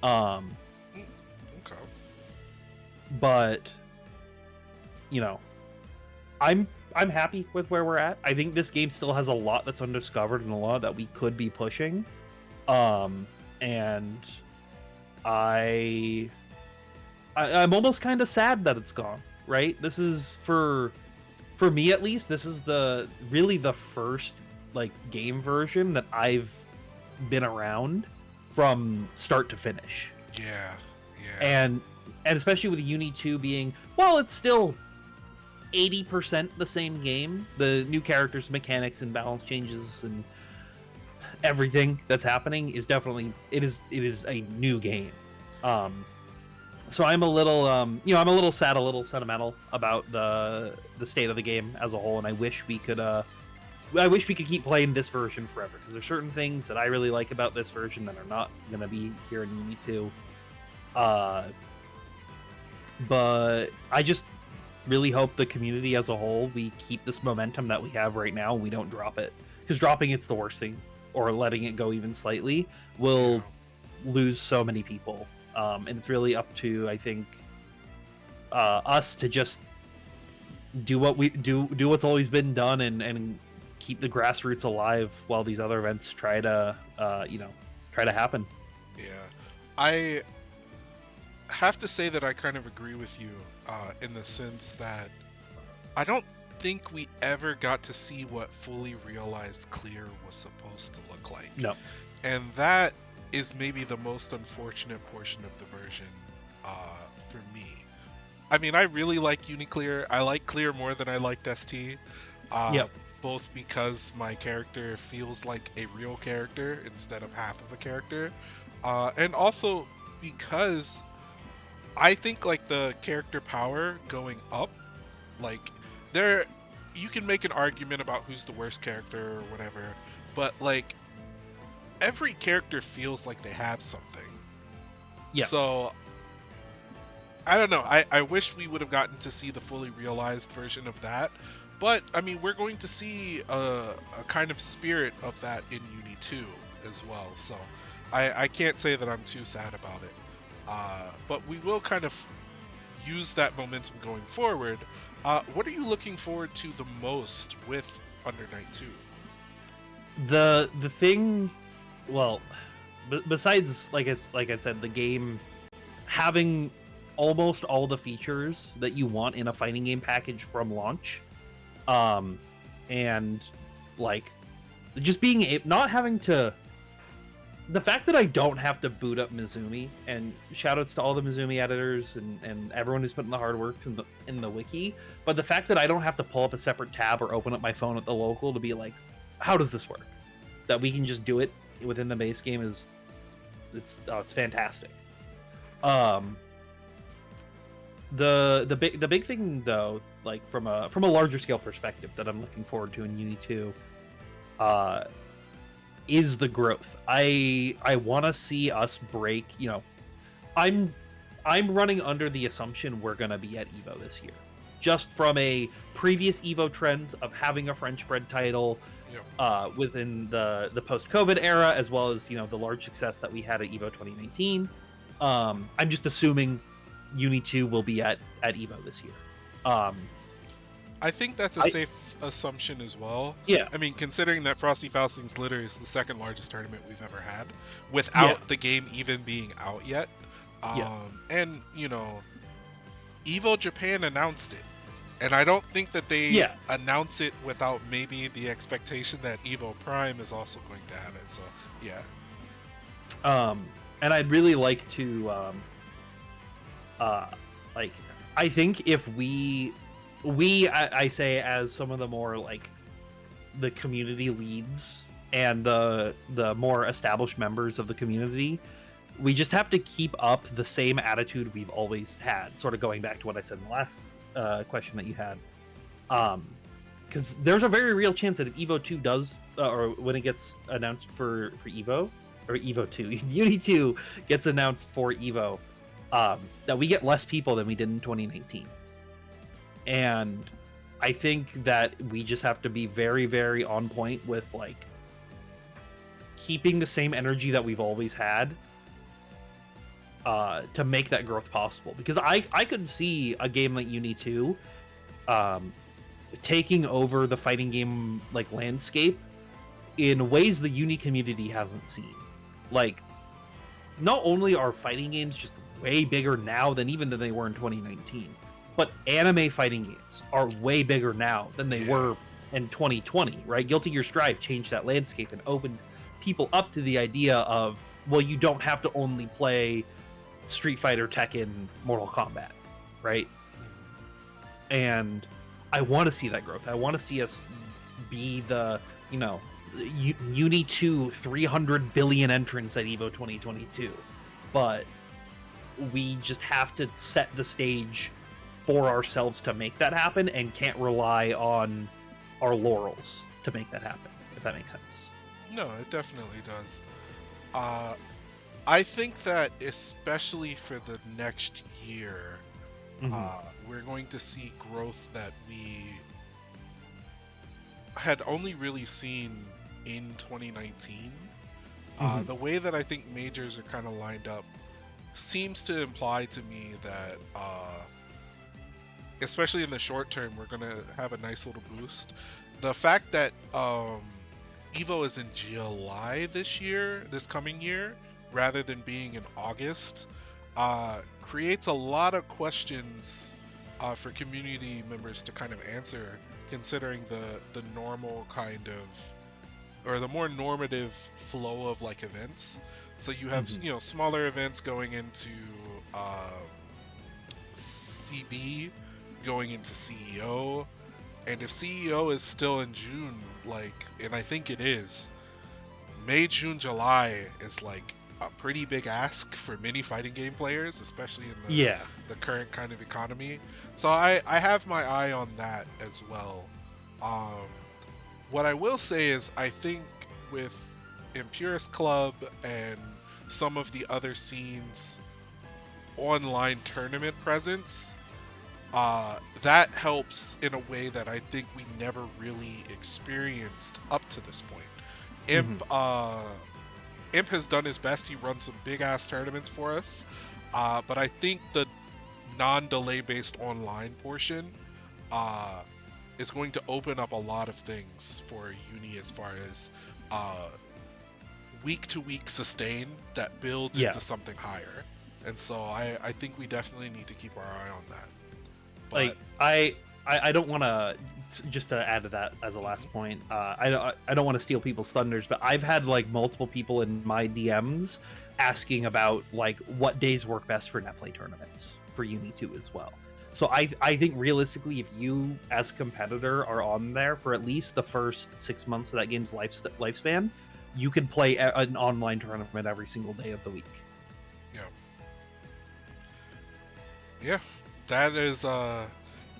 Okay. But you know, I'm I'm happy with where we're at. I think this game still has a lot that's undiscovered and a lot that we could be pushing. And I'm almost kind of sad that it's gone, right? This is for me at least, this is really the first like game version that I've been around from start to finish. Yeah. And especially with Uni 2 being, well, it's still 80% the same game. The new characters, mechanics, and balance changes and everything that's happening is definitely it is a new game. So I'm a little I'm a little sad, a little sentimental about the state of the game as a whole, and I wish we could keep playing this version forever, because there's certain things that I really like about this version that are not gonna be here in Uni 2. But I just really hope the community as a whole, we keep this momentum that we have right now, and we don't drop it, because dropping it's the worst thing, or letting it go even slightly will lose so many people. And it's really up to, I think, us to just do what we do what's always been done, and keep the grassroots alive while these other events try to happen. Yeah, I have to say that I kind of agree with you in the sense that I don't think we ever got to see what fully realized clear was supposed to look like. No. And that is maybe the most unfortunate portion of the version for me. I mean, I really like Uniclear. I like Clear more than I liked ST. Both because my character feels like a real character instead of half of a character. And also because I think like the character power going up, like you can make an argument about who's the worst character or whatever, but like every character feels like they have something. Yeah. So I don't know. I wish we would have gotten to see the fully realized version of that. But I mean, we're going to see a kind of spirit of that in Uni 2 as well. So I can't say that I'm too sad about it. But we will kind of use that momentum going forward. What are you looking forward to the most with Under Night 2? The thing, well, besides like I said, the game having almost all the features that you want in a fighting game package from launch, and like just being not having to. The fact that I don't have to boot up Mizumi, and shoutouts to all the Mizumi editors and everyone who's put in the hard work in the wiki, but the fact that I don't have to pull up a separate tab or open up my phone at the local to be like, how does this work? That we can just do it within the base game it's fantastic. The big thing though, like from a larger scale perspective that I'm looking forward to in Uni 2, is the growth. I want to see us break. I'm running under the assumption we're gonna be at Evo this year, just from a previous Evo trends of having a French bred title within the post-COVID era, as well as the large success that we had at Evo 2019. I'm just assuming Uni 2 will be at Evo this year. I think that's a safe assumption as well. Yeah. I mean, considering that Frosty Fausting's Litter is the second largest tournament we've ever had, without the game even being out yet. And, Evo Japan announced it. And I don't think that they announce it without maybe the expectation that Evo Prime is also going to have it. So, yeah. And I'd really like to, I think if I say as some of the more like the community leads and the more established members of the community, we just have to keep up the same attitude we've always had, sort of going back to what I said in the last question that you had, because there's a very real chance that if Evo 2 does or when it gets announced for Evo or Evo 2 Uni 2 gets announced for Evo, that we get less people than we did in 2019. And I think that we just have to be very, very on point with like keeping the same energy that we've always had to make that growth possible. Because I could see a game like Uni 2 taking over the fighting game like landscape in ways the uni community hasn't seen. Like, not only are fighting games just way bigger now than they were in 2019, but anime fighting games are way bigger now than they were in 2020, right? Guilty Gear Strive changed that landscape and opened people up to the idea of, well, you don't have to only play Street Fighter, Tekken, Mortal Kombat, right? And I want to see that growth. I want to see us be the, Uni 2 300 billion entrants at EVO 2022. But we just have to set the stage for ourselves to make that happen and can't rely on our laurels to make that happen, if that makes sense. No, it definitely does. I think that especially for the next year, we're going to see growth that we had only really seen in 2019. The way that I think majors are kind of lined up seems to imply to me that, especially in the short term, we're going to have a nice little boost. The fact that EVO is in July this coming year, rather than being in August, creates a lot of questions for community members to kind of answer, considering the normal kind of, or the more normative flow of like events. So you have smaller events going into CB, going into CEO, and if CEO is still in June, and I think it is, May, June, July is like a pretty big ask for many fighting game players, especially in the current kind of economy. So I have my eye on that as well. What I will say is, I think with Impurist Club and some of the other scenes' online tournament presence, that helps in a way that I think we never really experienced up to this point. Imp has done his best. He runs some big ass tournaments for us, but I think the non-delay based online portion is going to open up a lot of things for Uni as far as week to week sustain that builds into something higher. And so I think we definitely need to keep our eye on that. But, I don't want to, just to add to that as a last point, I don't want to steal people's thunders, but I've had like multiple people in my DMs asking about like what days work best for netplay tournaments for Uni 2 as well. So I think realistically, if you as a competitor are on there for at least the first 6 months of that game's lifespan, you can play an online tournament every single day of the week. Yeah, that is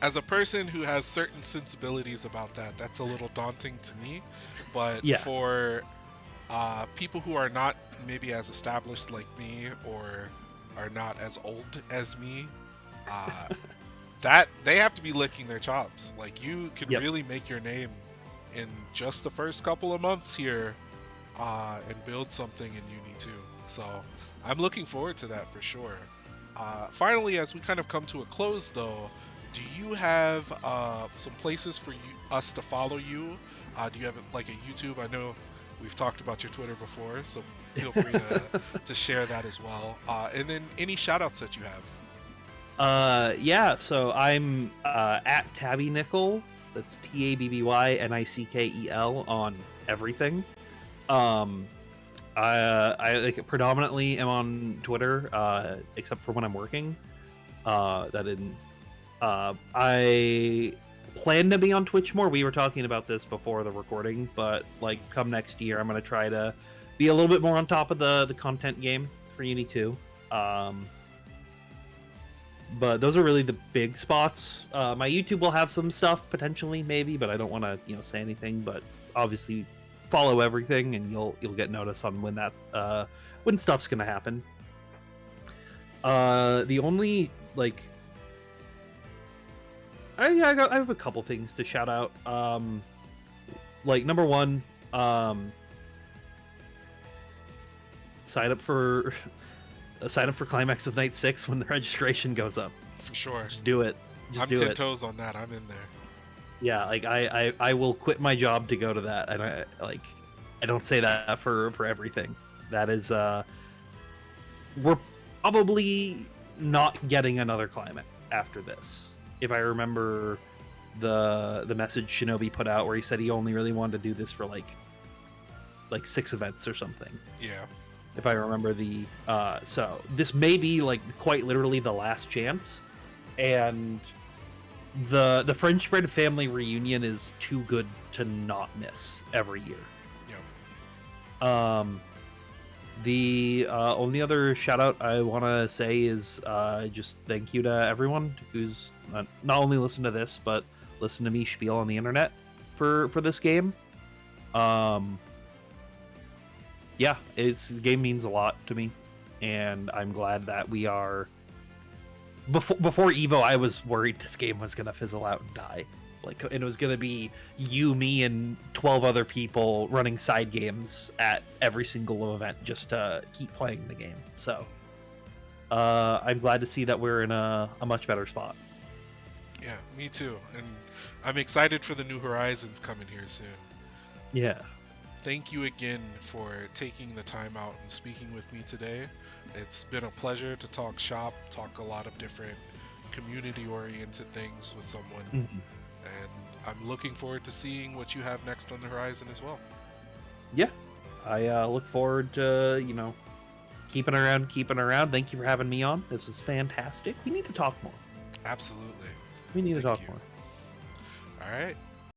as a person who has certain sensibilities about that, that's a little daunting to me. But for people who are not maybe as established like me, or are not as old as me, that they have to be licking their chops. Like, you can really make your name in just the first couple of months here and build something in Uni 2. So I'm looking forward to that for sure. Finally, as we kind of come to a close though, do you have some places for us to follow you? Do you have like a YouTube? I know we've talked about your Twitter before, so feel free to share that as well. And then any shout-outs that you have. So I'm at TabbyNickel. That's TabbyNickel on everything. I like predominantly am on Twitter, except for when I'm working. I plan to be on Twitch more. We were talking about this before the recording, but like come next year, I'm gonna try to be a little bit more on top of the content game for Uni 2. But those are really the big spots. My YouTube will have some stuff potentially, maybe, but I don't want to say anything. But obviously, follow everything, and you'll get notice on when that when stuff's gonna happen. The only like I have a couple things to shout out. Like number one, sign up for Climax of Night 6 when the registration goes up. For sure. Just do it. I'm 10 toes on that. I'm in there. Yeah, like I will quit my job to go to that, and I don't say that for everything. That is we're probably not getting another climate after this. If I remember the message Shinobi put out where he said he only really wanted to do this for like 6 events or something. Yeah. If I remember the so this may be like quite literally the last chance, and the French bread family reunion is too good to not miss every year. Yeah. The only other shout out I want to say is just thank you to everyone who's not only listened to this but listened to me spiel on the internet for this game. Yeah, the game means a lot to me, and I'm glad that we are. Before Evo, I was worried this game was gonna fizzle out and die, and it was gonna be you, me, and 12 other people running side games at every single event just to keep playing the game. So, I'm glad to see that we're in a much better spot. Yeah, me too, and I'm excited for the New Horizons coming here soon. Yeah. Thank you again for taking the time out and speaking with me today. It's been a pleasure to talk shop, talk a lot of different community-oriented things with someone. Mm-hmm. And I'm looking forward to seeing what you have next on the horizon as well. Yeah, I look forward to, keeping around. Thank you for having me on. This was fantastic. We need to talk more. Absolutely. We need to talk more. All right.